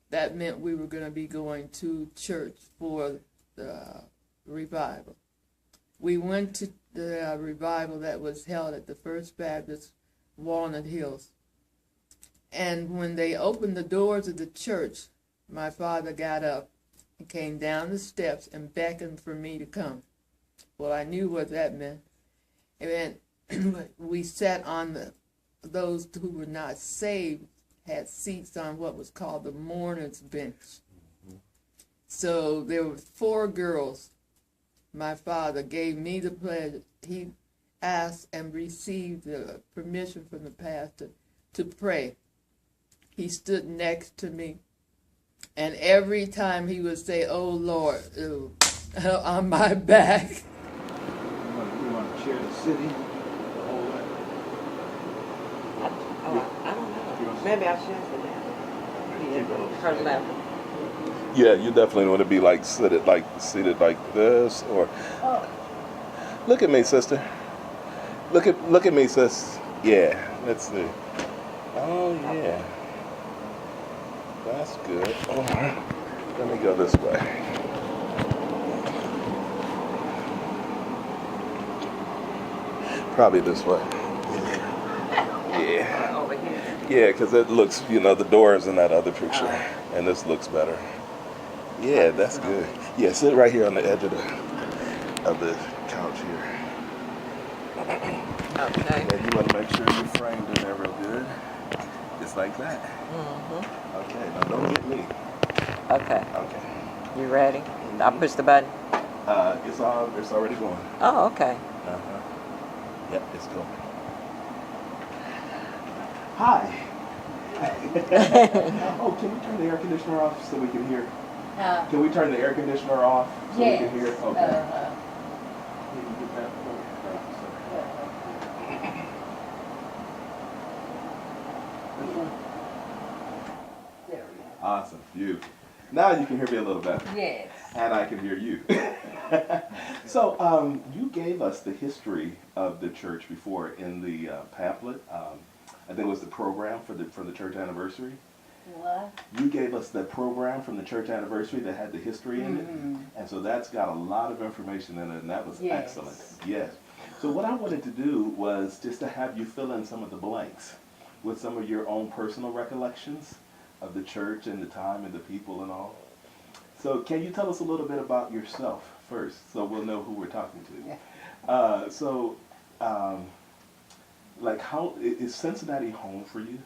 That meant we were going to be going to church for the revival. We went to the revival that was held at the First Baptist, Walnut Hills. And when they opened the doors of the church, my father got up and came down the steps and beckoned for me to come. Well, I knew what that meant. And we sat on those who were not saved had seats on what was called the mourner's bench. So there were 4 girls. My father gave me the pleasure. He asked and received the permission from the pastor to pray. He stood next to me, and every time he would say, "Oh Lord," on my back. You want to share the city? The whole lot? I don't know. Maybe I should for that. Her level. Yeah, you definitely want to be seated like this, or look at me, sister. Look at me, sis. Yeah, let's see. Oh yeah, that's good. All right. Let me go this way. Probably this way. Yeah. Over here. Yeah, because it looks, the door is in that other picture, and this looks better. Yeah, that's good. Yeah, sit right here on the edge of the couch here. Okay. And you want to make sure you framed in there real good, just like that. Mm-hmm. Okay, now don't hit me. Okay. Okay. You ready? I push the button. It's already going. Oh, okay. Uh-huh. Yep, it's going. Hi. Oh, can we turn the air conditioner off so we can hear? Can we turn the air conditioner off so we can hear? Okay. Can you get that for me? There we go. Awesome. Beautiful. Now you can hear me a little better. Yes. And I can hear you. So, you gave us the history of the church before in the pamphlet. I think it was the program for the church anniversary. What? You gave us the program from the church anniversary that had the history in it. And so that's got a lot of information in it, and that was excellent. Yes. So what I wanted to do was just to have you fill in some of the blanks with some of your own personal recollections of the church and the time and the people and all. So can you tell us a little bit about yourself first, so we'll know who we're talking to? Like, how is Cincinnati home for you?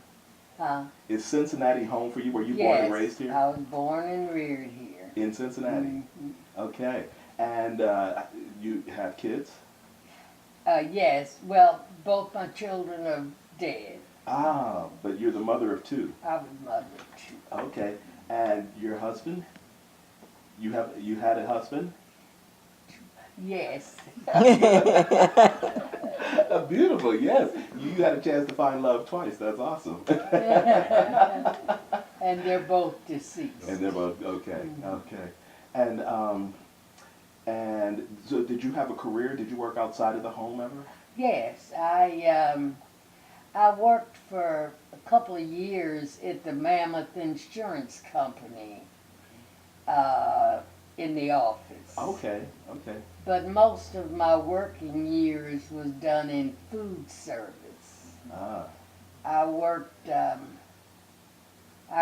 Huh? Is Cincinnati home for you? Were you born and raised here? I was born and reared here. In Cincinnati? Mm-hmm. Okay. And you have kids? Yes. Well, both my children are dead. Ah, but you're the mother of two. I was mother of two. Okay. And your husband? You had a husband? Yes. Beautiful, yes. You had a chance to find love twice. That's awesome. And they're both deceased. And they're both okay. Okay. And so, did you have a career? Did you work outside of the home ever? Yes, I worked for a couple of years at the Mammoth Insurance Company in the office. Okay. Okay. But most of my working years was done in food service. Ah. I worked, I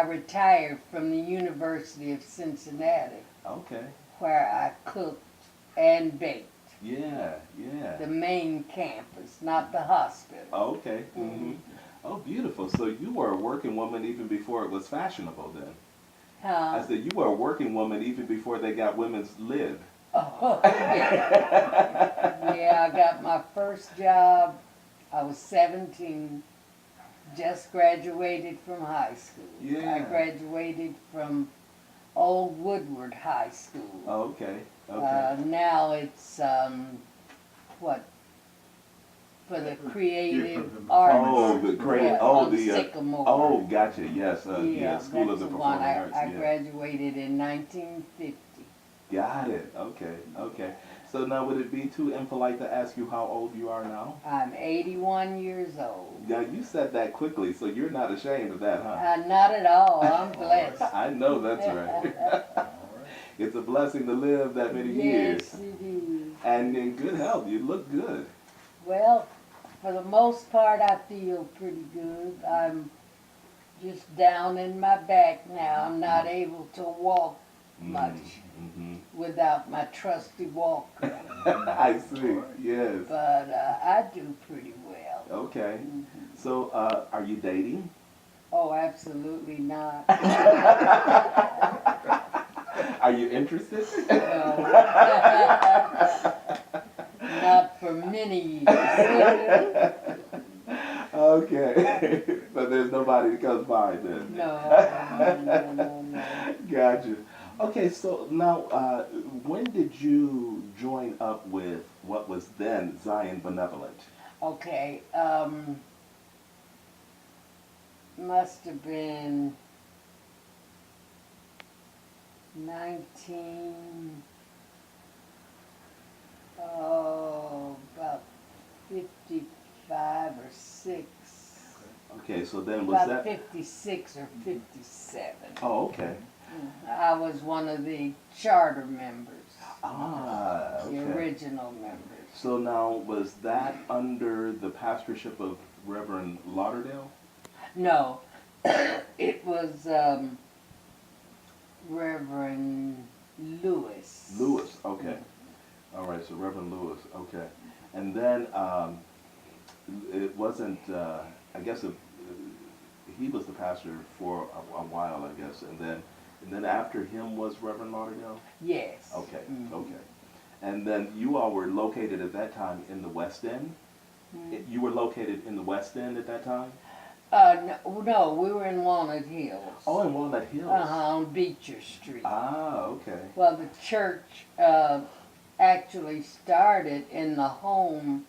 retired from the University of Cincinnati, Okay. where I cooked and baked. Yeah. Yeah. The main campus, not the hospital. Oh, okay. Mm-hmm. Oh, beautiful. So you were a working woman even before it was fashionable then? I said you were a working woman even before they got women's lib. Oh, yeah. Yeah, I got my first job. I was 17, just graduated from high school. Yeah. I graduated from Old Woodward High School. Oh, okay. Okay. Now it's, for the creative arts. Oh, the great. On Sycamore. Oh, gotcha. Yes. Yeah, School of that's the one. Performing Arts. I Yeah. graduated in 1950. Got it. Okay. Okay. So now, would it be too impolite to ask you how old you are now? I'm 81 years old. Yeah, you said that quickly, so you're not ashamed of that, huh? Not at all. I'm blessed. I know that's right. It's a blessing to live that many years. Yes, it is. And in good health. You look good. Well, for the most part, I feel pretty good. I'm just down in my back now. I'm not able to walk much without my trusty walker. I see. Yes. But I do pretty well. Okay. So, are you dating? Oh, absolutely not. Are you interested? No. Not for many years. Okay. But there's nobody that comes by then. No. Gotcha. Okay, so now, when did you join up with what was then Zion Benevolent? Okay, must have been about 55 or 6. Okay, so then was About that... 56 or 57. Oh, okay. I was one of the charter members, Ah, the okay. original members. So now, was that under the pastorship of Reverend Lauderdale? No, it was Reverend Lewis. Lewis, okay. All right, so Reverend Lewis, okay. And then it wasn't, I guess he was the pastor for a while, I guess, and then after him was Reverend Lauderdale? Yes. Okay, okay. And then you all were located at that time in the West End? You were located in the West End at that time? No, we were in Walnut Hills. Oh, in Walnut Hills? On Beecher Street. Ah, okay. Well, the church actually started in the home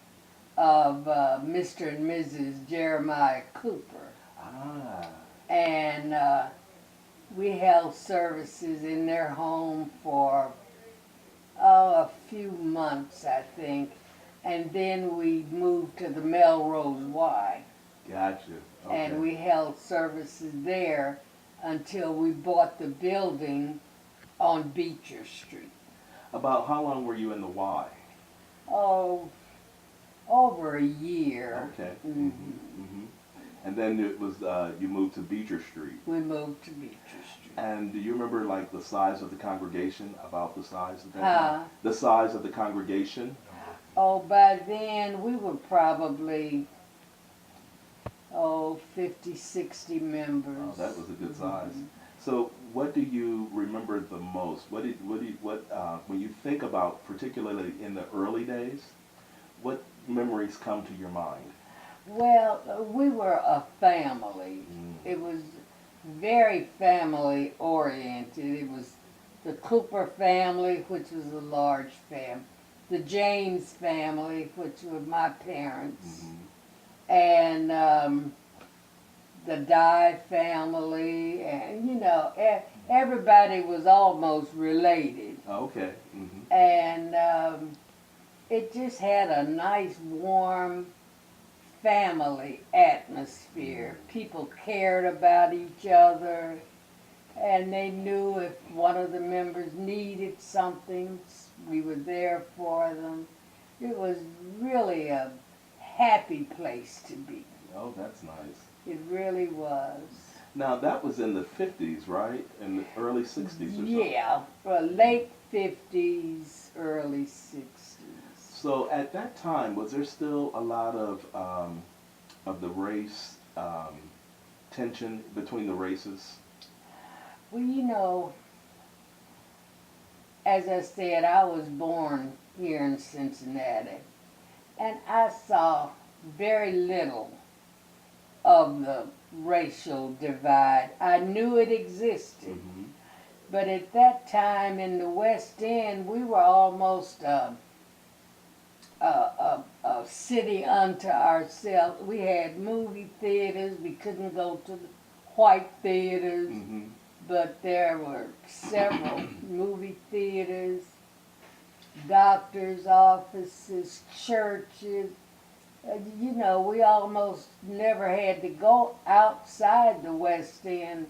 of Mr. and Mrs. Jeremiah Cooper. Ah. And we held services in their home for a few months, I think. And then we moved to the Melrose Y. Gotcha. Okay. And we held services there until we bought the building on Beecher Street. About how long were you in the Y? Oh, over a year. Okay. And then it was you moved to Beecher Street. We moved to Beecher Street. And do you remember like the size of the congregation? About the size of that? The size of the congregation? Oh, by then we were probably 50, 60 members. Oh, that was a good size. So, what do you remember the most? When you think about, particularly in the early days, what memories come to your mind? Well, we were a family. It was very family oriented. It was the Cooper family, which was a large family, the James family, which were my parents, and the Dye family, and everybody was almost related. Okay. And it just had a nice, warm family atmosphere. People cared about each other, and they knew if one of the members needed something, we were there for them. It was really a happy place to be. Oh, that's nice. It really was. Now, that was in the 50s, right? In the early 60s or something? Yeah, late 50s, early 60s. So at that time, was there still a lot of the race tension between the races? Well, as I said, I was born here in Cincinnati, and I saw very little of the racial divide. I knew it existed, but at that time in the West End, we were almost a city unto ourselves. We had movie theaters. We couldn't go to the white theaters, but there were several movie theaters, doctors' offices, churches. We almost never had to go outside the West End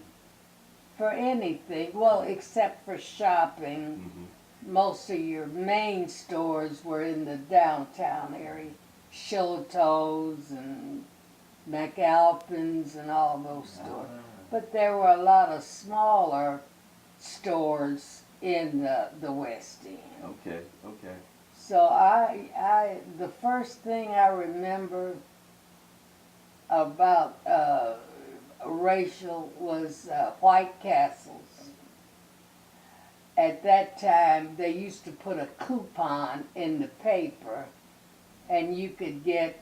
for anything, well, except for shopping. Most of your main stores were in the downtown area, Sholto's and McAlpin's and all those stores. But there were a lot of smaller stores in the West End. Okay, okay. So the first thing I remember about racial was White Castles. At that time, they used to put a coupon in the paper, and you could get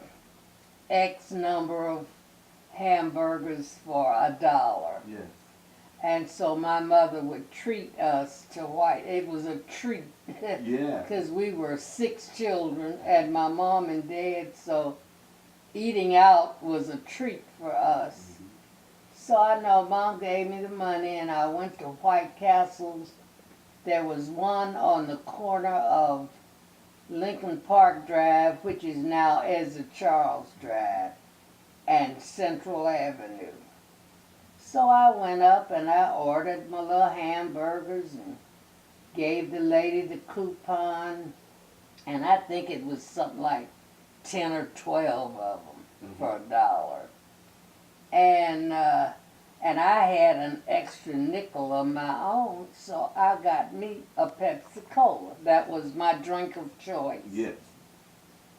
X number of hamburgers for $1. Yes. And so my mother would treat us to White. It was a treat. Yeah. Because we were 6 children and my mom and dad, so eating out was a treat for us. So I know Mom gave me the money and I went to White Castles. There was one on the corner of Lincoln Park Drive, which is now Ezra Charles Drive, and Central Avenue. So I went up and I ordered my little hamburgers and gave the lady the coupon, and I think it was something like 10 or 12 of them for $1. And I had an extra nickel of my own, so I got me a Pepsi Cola. That was my drink of choice. Yes.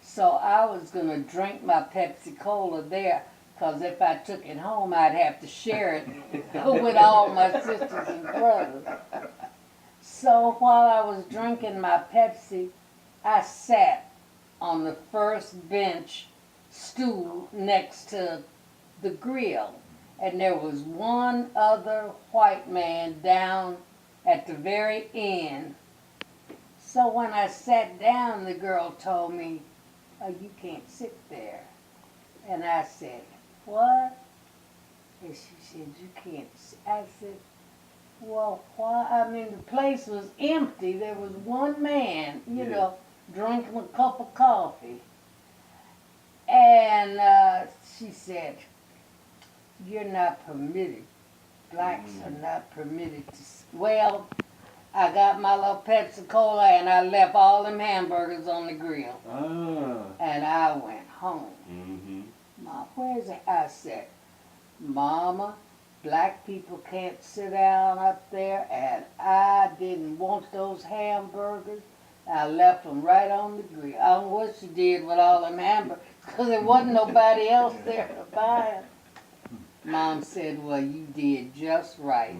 So I was going to drink my Pepsi Cola there, because if I took it home, I'd have to share it with all my sisters and brothers. So while I was drinking my Pepsi, I sat on the first bench stool next to the grill. And there was one other white man down at the very end. So when I sat down, the girl told me, "Oh, you can't sit there." And I said, "What?" And she said, "You can't sit." I said, "Well, why?" I mean, the place was empty. There was one man, you know, drinking a cup of coffee. And she said, "You're not permitted. Blacks are not permitted to." Well, I got my little Pepsi Cola and I left all them hamburgers on the grill. And I went home. Mom, where's it? I said, "Mama, black people can't sit down up there, and I didn't want those hamburgers. I left them right on the grill." I don't know what she did with all them hamburgers, because there wasn't nobody else there to buy them. Mom said, "Well, you did just right."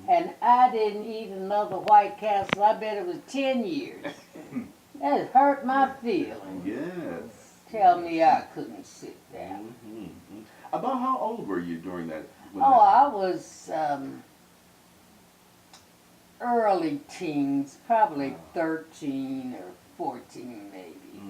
And I didn't eat another White Castle. I bet it was 10 years. That hurt my feelings. Yes. Tell me I couldn't sit down. About how old were you during that? I was early teens, probably 13 or 14 maybe.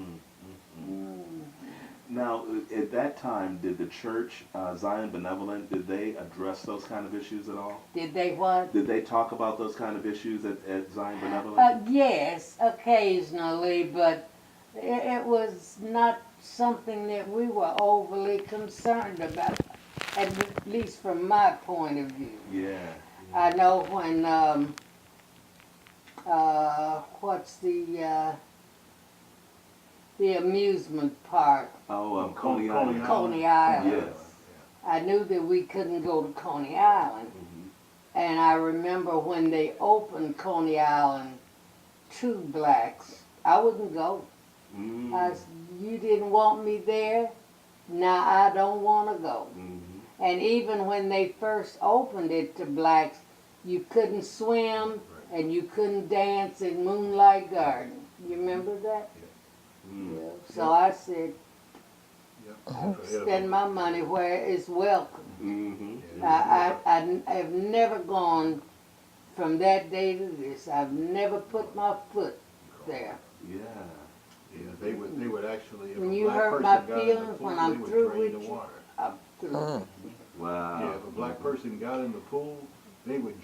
Now, at that time, did the church, Zion Benevolent, did they address those kind of issues at all? Did they what? Did they talk about those kind of issues at Zion Benevolent? Yes, occasionally, but it was not something that we were overly concerned about, at least from my point of view. Yeah. I know when, what's the amusement park? Oh, Coney Island. Coney Island. Yes. I knew that we couldn't go to Coney Island. And I remember when they opened Coney Island to blacks, I wouldn't go. You didn't want me there, now I don't want to go. And even when they first opened it to blacks, you couldn't swim and you couldn't dance in Moonlight Garden. You remember that? Yeah. So I said, spend my money where it's welcome. I have never gone from that day to this. I've never put my foot there. Yeah. Yeah, they would actually, if When a you black hurt person my got in the feelings, pool, when they I'm would through drain with the you, water. I'm through. Wow. Yeah, if a black person got in the pool, they would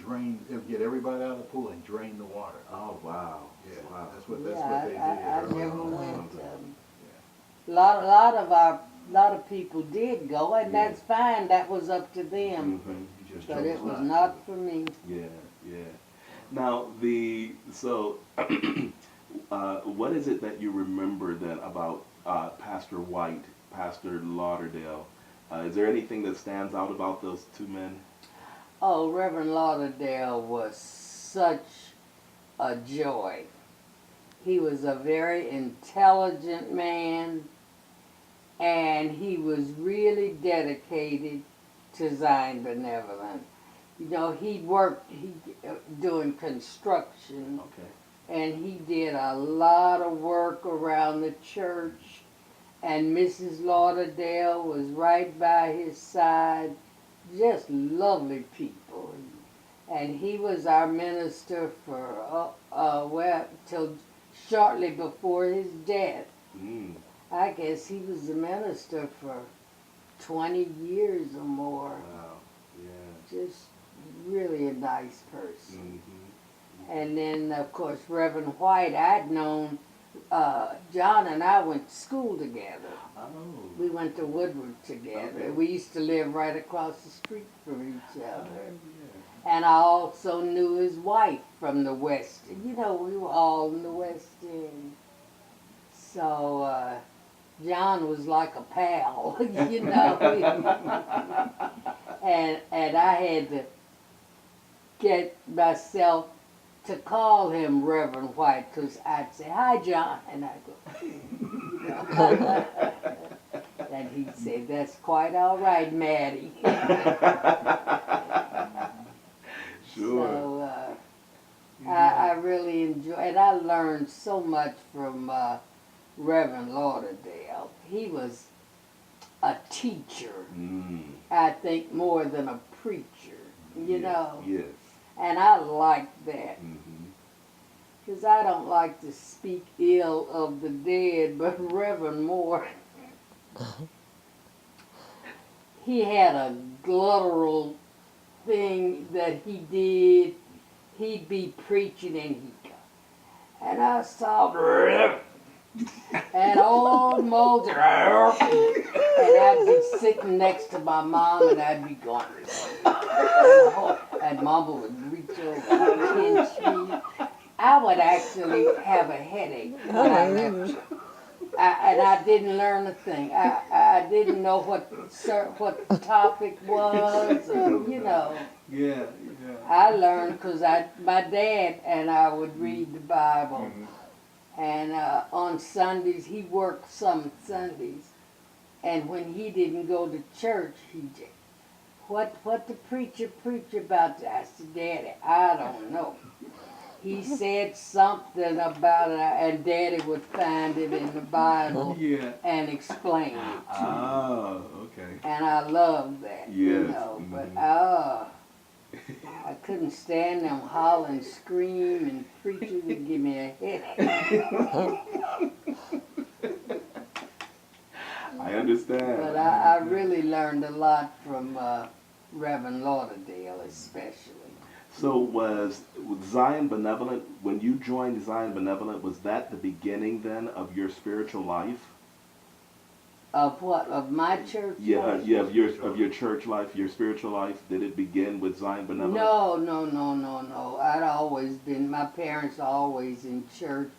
get everybody out of the pool and drain the water. Oh, wow. Yeah, Wow. that's what they did. I early never on. went. A lot of people did go, and that's fine. That was up to them. You just But chose it was to. not for me. Yeah, yeah. Now, what is it that you remember then about Pastor White, Pastor Lauderdale? Is there anything that stands out about those two men? Oh, Reverend Lauderdale was such a joy. He was a very intelligent man, and he was really dedicated to Zion Benevolent. You know, he worked doing construction, and he did a lot of work around the church, and Mrs. Lauderdale was right by his side. Just lovely people. And he was our minister for, till shortly before his death. I guess he was the minister for 20 years or more. Wow, yeah. Just really a nice person. And then, of course, Reverend White, I'd known, John and I went to school together. Oh. We went to Woodward together. Okay. We used to live right across the street from each other. And I also knew his wife from the West. You know, we were all in the West End. So John was like a pal, you know. and I had to get myself to call him Reverend White, because I'd say, "Hi, John," and I'd go, and he'd say, "That's quite all right, Maddie." Sure. So I really enjoy, and I learned so much from Reverend Lauderdale. He was a teacher, I think, more than a preacher, you know. Yes. And I liked that. Because I don't like to speak ill of the dead, but Reverend Moore, he had a guttural thing that he did. He'd be preaching and he'd go, and I saw and old Moses, and I'd be sitting next to my mom and I'd be going, and Mama would reach over and pinch me. I would actually have a headache when I lectured. And I didn't learn a thing. I didn't know what the topic was, or, you know. Yeah. I learned because my dad and I would read the Bible. And on Sundays, he worked some Sundays. And when he didn't go to church, he just, what the preacher preach about? I said, "Daddy, I don't know." He said something about it, and Daddy would find it in the Bible and explain it to me. Oh, okay. And I loved that, you Yes. know. But I couldn't stand them holler and scream, and preachers would give me a headache. I understand. But I really learned a lot from Reverend Lauderdale, especially. So was Zion Benevolent, when you joined Zion Benevolent, was that the beginning then of your spiritual life? Of what? Of my church life? Of your church life, your spiritual life. Did it begin with Zion Benevolent? No. I'd always been, my parents always in church.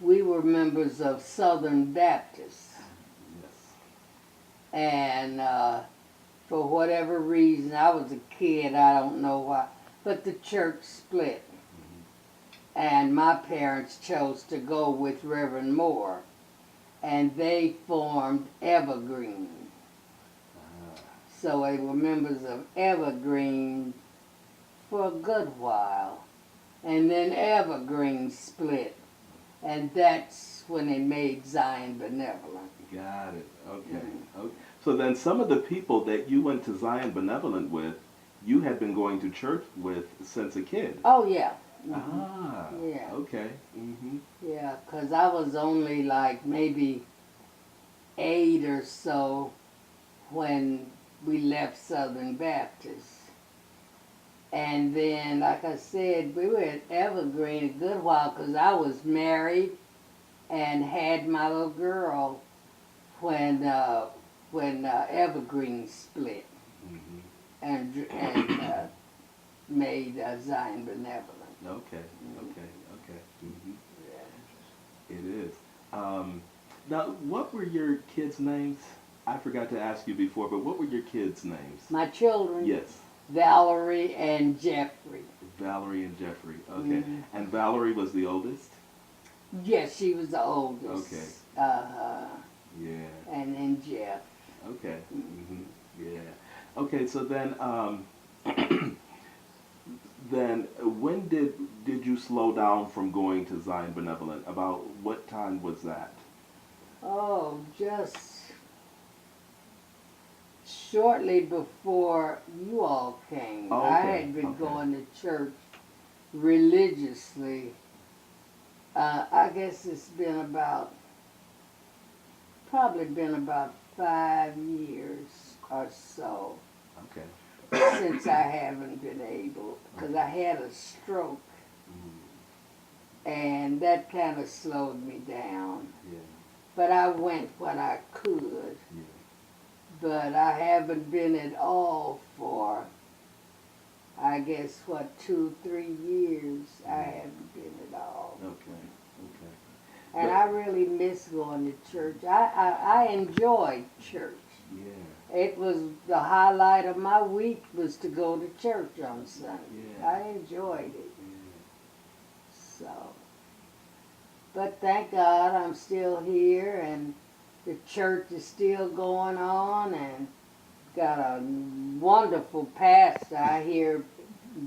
We were members of Southern Baptists. Yes. And for whatever reason, I was a kid, I don't know why, but the church split. And my parents chose to go with Reverend Moore, and they formed Evergreen. So they were members of Evergreen for a good while. And then Evergreen split, and that's when they made Zion Benevolent. Got it. Okay. So then some of the people that you went to Zion Benevolent with, you had been going to church with since a kid. Oh, yeah. Yeah. Okay. Yeah, because I was only like maybe 8 or so when we left Southern Baptist. And then, like I said, we were at Evergreen a good while because I was married and had my little girl when Evergreen split and made Zion Benevolent. Okay. It is. Now, what were your kids' names? I forgot to ask you before, but what were your kids' names? My children? Yes. Valerie and Jeffrey. Valerie and Jeffrey. Okay. And Valerie was the oldest? Yes, she was the oldest. Okay. Yeah. And then Jeff. Okay. Yeah. Okay. So then, then when did you slow down from going to Zion Benevolent? About what time was that? Oh, just shortly before you all came. Oh, I okay. had been going to church religiously. I guess it's probably been about 5 years or so. Okay. Since I haven't been able, because I had a stroke, and that kind of slowed me down. Yeah. But I went when I could. Yeah. But I haven't been at all for, I guess, 2-3 years. I haven't been at all. Okay. Okay. And I really miss going to church. I enjoyed church. Yeah. It was the highlight of my week was to go to church on Sunday. Yeah. I enjoyed it. Yeah. So, but thank God I'm still here and the church is still going on and got a wonderful pastor. I hear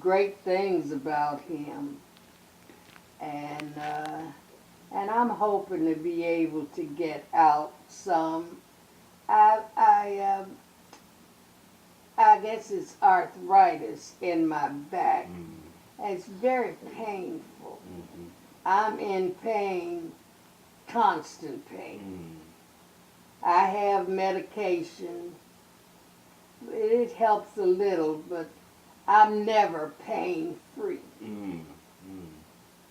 great things about him. And I'm hoping to be able to get out some. I guess it's arthritis in my back. It's very painful. Mm-hmm. I'm in pain, constant pain. Mm. I have medication. It helps a little, but I'm never pain-free. Mm.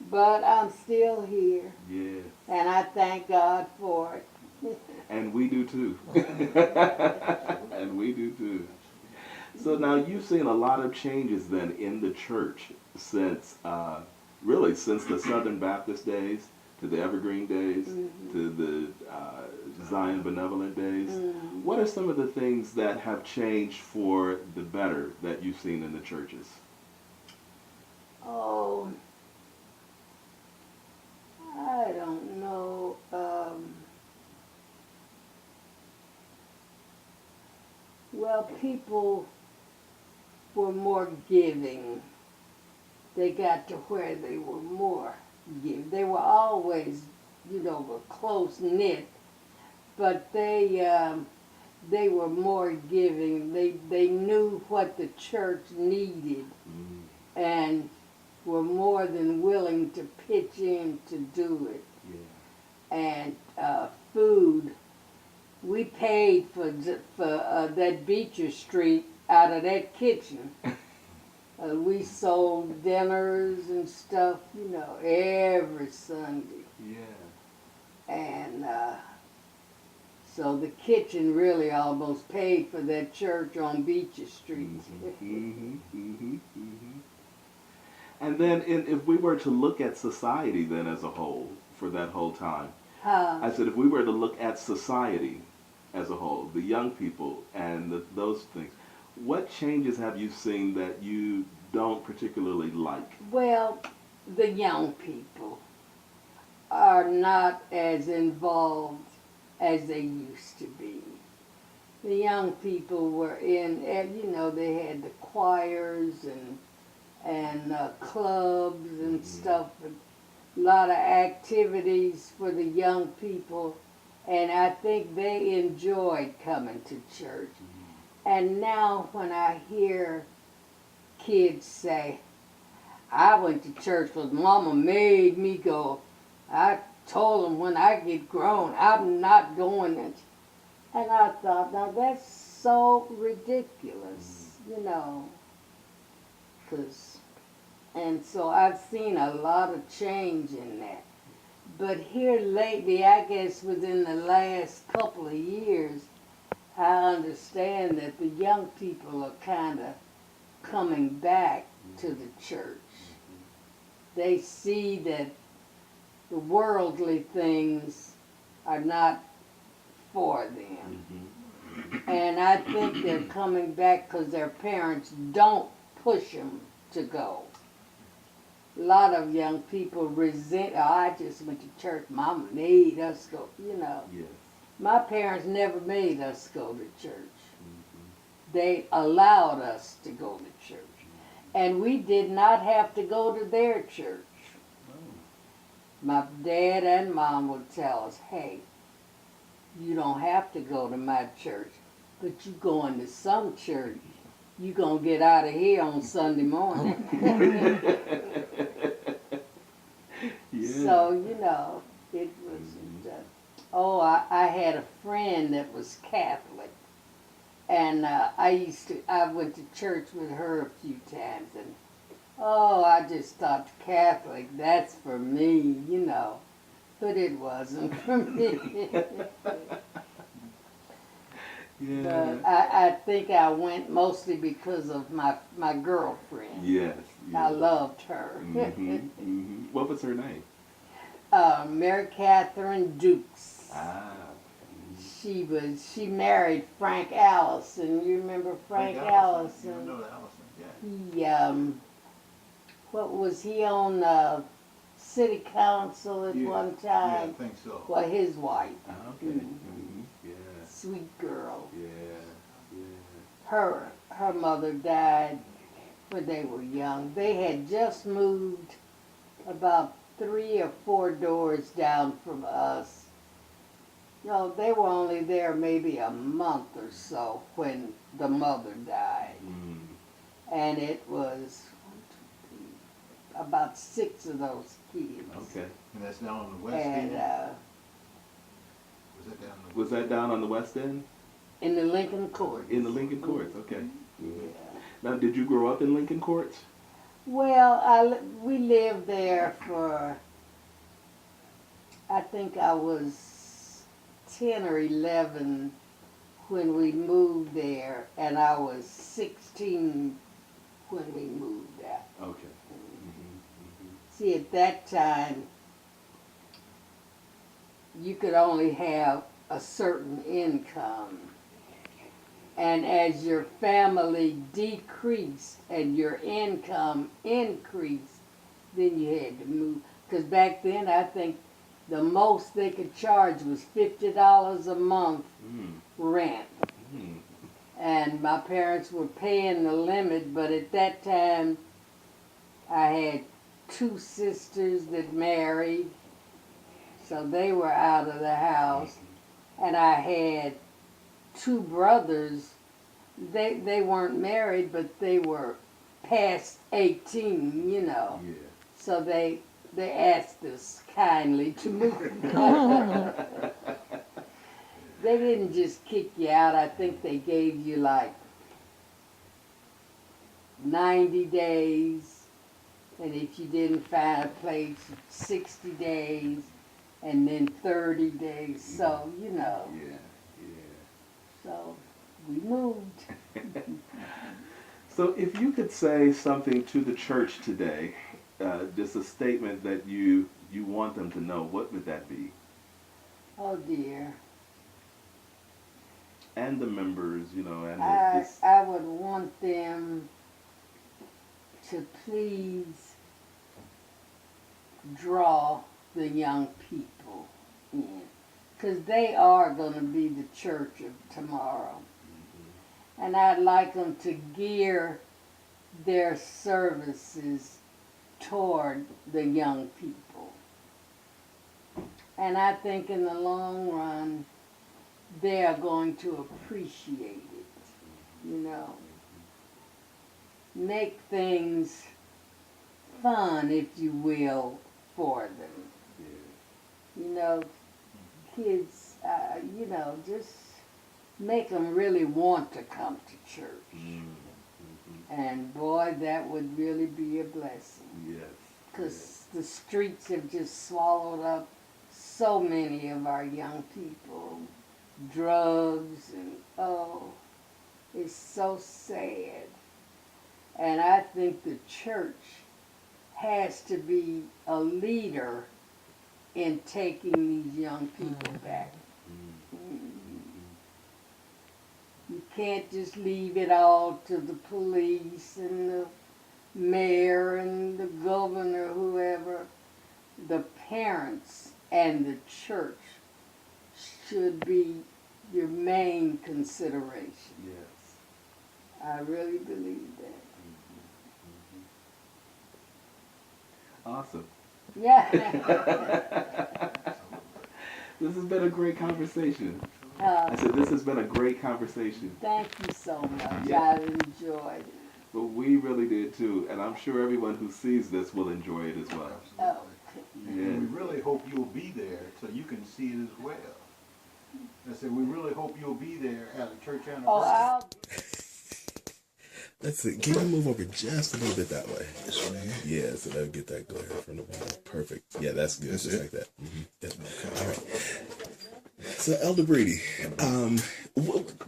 But I'm still here, Yeah. and I thank God for it. And we do too. And we do too. So now you've seen a lot of changes then in the church since, really since the Southern Baptist days to the Evergreen days to the Zion Benevolent days. What are some of the things that have changed for the better that you've seen in the churches? Oh, I don't know. Well, people were more giving. They got to where they were more giving. They were always, were close knit, but they were more giving. They knew what the church needed and were more than willing to pitch in to do it. Yeah. And food, we paid for that Beecher Street out of that kitchen. We sold dinners and stuff, every Sunday. Yeah. And so the kitchen really almost paid for that church on Beecher Street. And then if we were to look at society then as a whole for that whole time, I said if we were to look at society as a whole, the young people and those things, what changes have you seen that you don't particularly like? Well, the young people are not as involved as they used to be. The young people were in, and they had the choirs and clubs and stuff, a lot of activities for the young people, and I think they enjoyed coming to church. And now when I hear kids say, I went to church because Mama made me go. I told them when I get grown, I'm not going it. And I thought, now that's so ridiculous, and so I've seen a lot of change in that. But here lately, I guess within the last couple of years, I understand that the young people are kind of coming back to the church. They see that the worldly things are not for them. And I think they're coming back because their parents don't push them to go. A lot of young people resent, I just went to church, Mama made us go, Yes. My parents never made us go to church. They allowed us to go to church. And we did not have to go to their church. My dad and mom would tell us, hey, you don't have to go to my church, but you going to some church. You going to get out of here on Sunday morning. Yeah. So, it wasn't, I had a friend that was Catholic. And I went to church with her a few times. And, I just thought Catholic, that's for me, But it wasn't for me. Yeah. But I think I went mostly because of my girlfriend. Yes. I loved her. What was her name? Mary Catherine Dukes. Ah. She married Frank Allison. You remember Frank Allison? You know Allison, yeah. He what was he on city council at one Yeah, I time? think so. Well, his wife. Okay. Yeah. Sweet girl. Yeah. Her mother died when they were young. They had just moved about 3 or 4 doors down from us. No, they were only there maybe a month or so when the mother died. And it was about 6 of those kids. Okay. And that's down on the west And end? Was that down on the Was that down on the West End? in the Lincoln Court. In the Lincoln Courts, okay. Yeah. Now, did you grow up in Lincoln Courts? Well, we lived there for, I think I was 10 or 11 when we moved there, and I was 16 when we moved out. Okay. See, at that time, you could only have a certain income. And as your family decreased and your income increased, then you had to move. Because back then, I think the most they could charge was $50 a month rent. And my parents were paying the limit, but at that time, I had 2 sisters that married, so they were out of the house. And I had 2 brothers. They weren't married, but they were past 18, you know. Yeah. So they asked us kindly to move. They didn't just kick you out. I think they gave you like 90 days. And if you didn't find a place, 60 days, and then 30 days. So, you know. Yeah. So we moved. So if you could say something to the church today, just a statement that you want them to know, what would that be? Oh dear. And the members, you know, and I would want them to please draw the young people in, because they are going to be the church of tomorrow. And I'd like them to gear their services toward the young people. And I think in the long run, they are going to appreciate it, you know. Make things fun, if you will, for them. You know, kids, you know, just make them really want to come to church. And boy, that would really be a blessing. Yes. Because the streets have just swallowed up so many of our young people. Drugs and, oh, it's so sad. And I think the church has to be a leader in taking these young people back. You can't just leave it all to the police and the mayor and the governor, whoever. The parents and the church should be your main consideration. Yes. I really believe that. Awesome. Yeah. This has been a great conversation. I said this has been a great conversation. Thank you so much. Yeah. I've enjoyed it. Well, we really did too, and I'm sure everyone who sees this will enjoy it as well. Oh. Yeah. We really hope you'll be there so you can see it as well. I said, we really hope you'll be there at a church anniversary. Oh, I'll That's it. Can you move over just a little bit that way? This way. Yeah, so that'll get that glare from the wall. Perfect. Yeah, that's good. Just like that. Yes. All right. So, Elder Brady,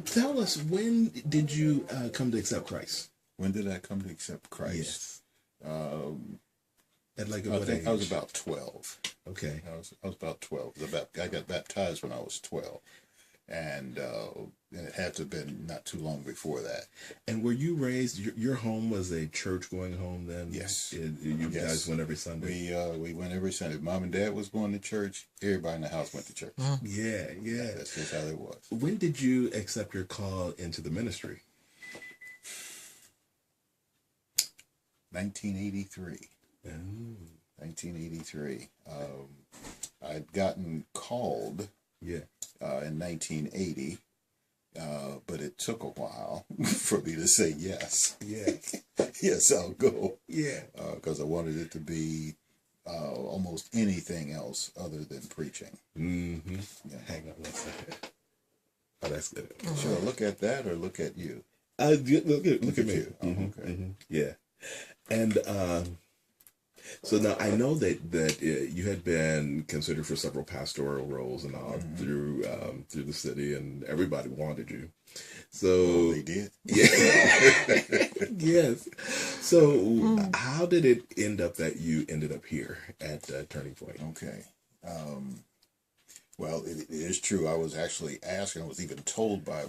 Tell us, when did you come to accept Christ? When did I come to accept Christ? Yes. At like I what think age? I was about 12. Okay. I was about 12. I got baptized when I was 12. And it had to have been not too long before that. And were you raised, your home was a church-going home then? Yes. You guys went every Sunday? We went every Sunday. Mom and Dad was going to church. Everybody in the house went to church. Yeah. That's just how it was. When did you accept your call into the ministry? 1983. 1983. I'd gotten called in 1980, but it took a while for me to say yes. Yeah. Yes, I'll go. Yeah. Because I wanted it to be almost anything else other than preaching. Mm-hmm. Yeah. Hang on one second. Oh, that's good. Should I look at that or look at you? Look at me. You. Oh, Mm-hmm. okay. Mm-hmm. Yeah. And so now I know that you had been considered for several pastoral roles and all through the city, and everybody wanted you. So they did. Yeah. Yes. So how did it end up that you ended up here at Turning Point? Okay. Well, it is true. I was actually asked, and I was even told by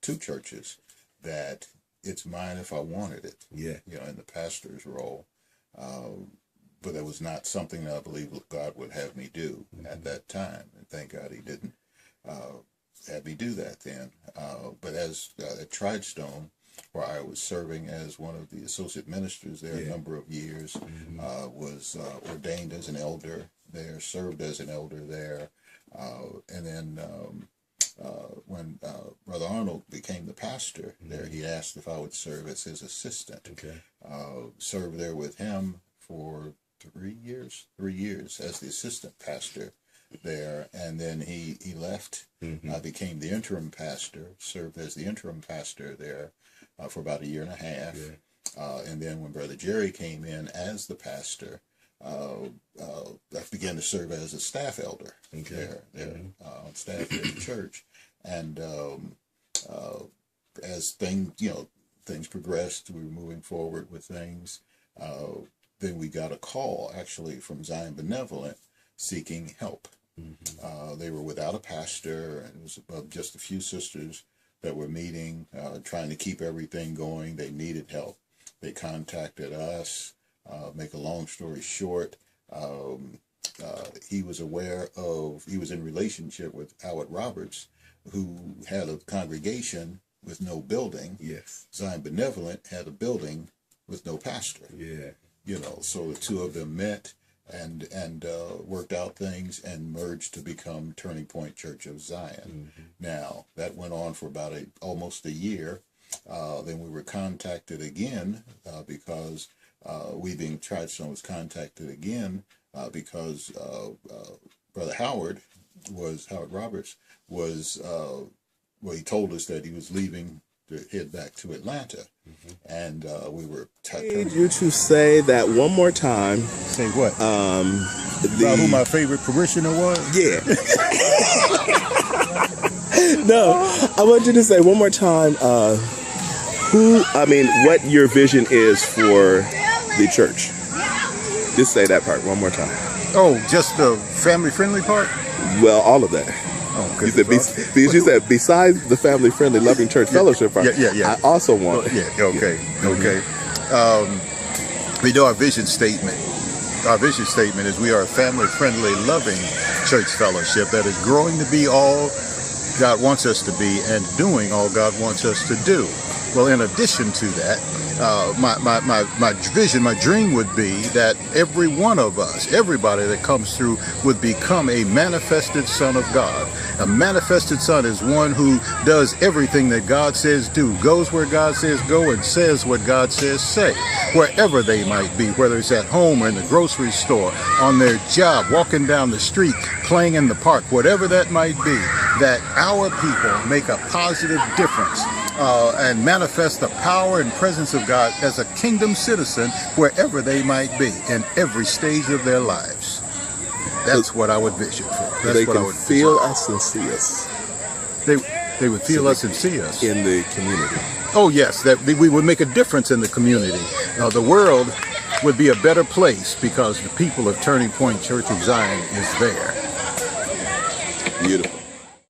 two churches, that it's mine if I wanted it. Yeah. In the pastor's role. But that was not something that I believe God would have me do at that time. And thank God he didn't have me do that then. But as at Tridestone, where I was serving as one of the associate ministers there a number of years, was ordained as an elder there, served as an elder there. And then when Brother Arnold became the pastor there, he asked if I would serve as his assistant. Okay. Served there with him for 3 years as the assistant pastor there, and then he left. I became the interim pastor, served as the interim pastor there for about 1.5 years. And then when Brother Jerry came in as the pastor, I began to serve as a staff elder there on staff at the church. And as things progressed, we were moving forward with things. Then we got a call actually from Zion Benevolent seeking help. They were without a pastor, and it was just a few sisters that were meeting, trying to keep everything going. They needed help. They contacted us. Make a long story short, he was in relationship with Howard Roberts, who had a congregation with no building. Yes. Zion Benevolent had a building with no pastor. Yeah. So the two of them met and worked out things and merged to become Turning Point Church of Zion. Now, that went on for about almost a year. Then we were contacted again because Tridestone was contacted again because Brother Howard Roberts was, he told us that he was leaving to head back to Atlanta. And we were... I need you to say that one more time. Say what? About who my favorite parishioner was? Yeah. No, I want you to say one more time what your vision is for the church. Just say that part one more time. Oh, just the family-friendly part? Well, all of that. Oh, you said, because you said besides the family-friendly loving church fellowship part, I also want... Okay. Our vision statement. Our vision statement is we are a family-friendly loving church fellowship that is growing to be all God wants us to be and doing all God wants us to do. Well, in addition to that, my vision, my dream would be that every one of us, everybody that comes through, would become a manifested son of God. A manifested son is one who does everything that God says do, goes where God says go, and says what God says say, wherever they might be, whether it's at home or in the grocery store, on their job, walking down the street, playing in the park, whatever that might be, that our people make a positive difference and manifest the power and presence of God as a kingdom citizen wherever they might be in every stage of their lives. That's what I would vision for. That's they what can I would feel us and see us. They would feel us and see us. in the community. Oh, yes, that we would make a difference in the community. The world would be a better place because the people of Turning Point Church of Zion is there. Beautiful.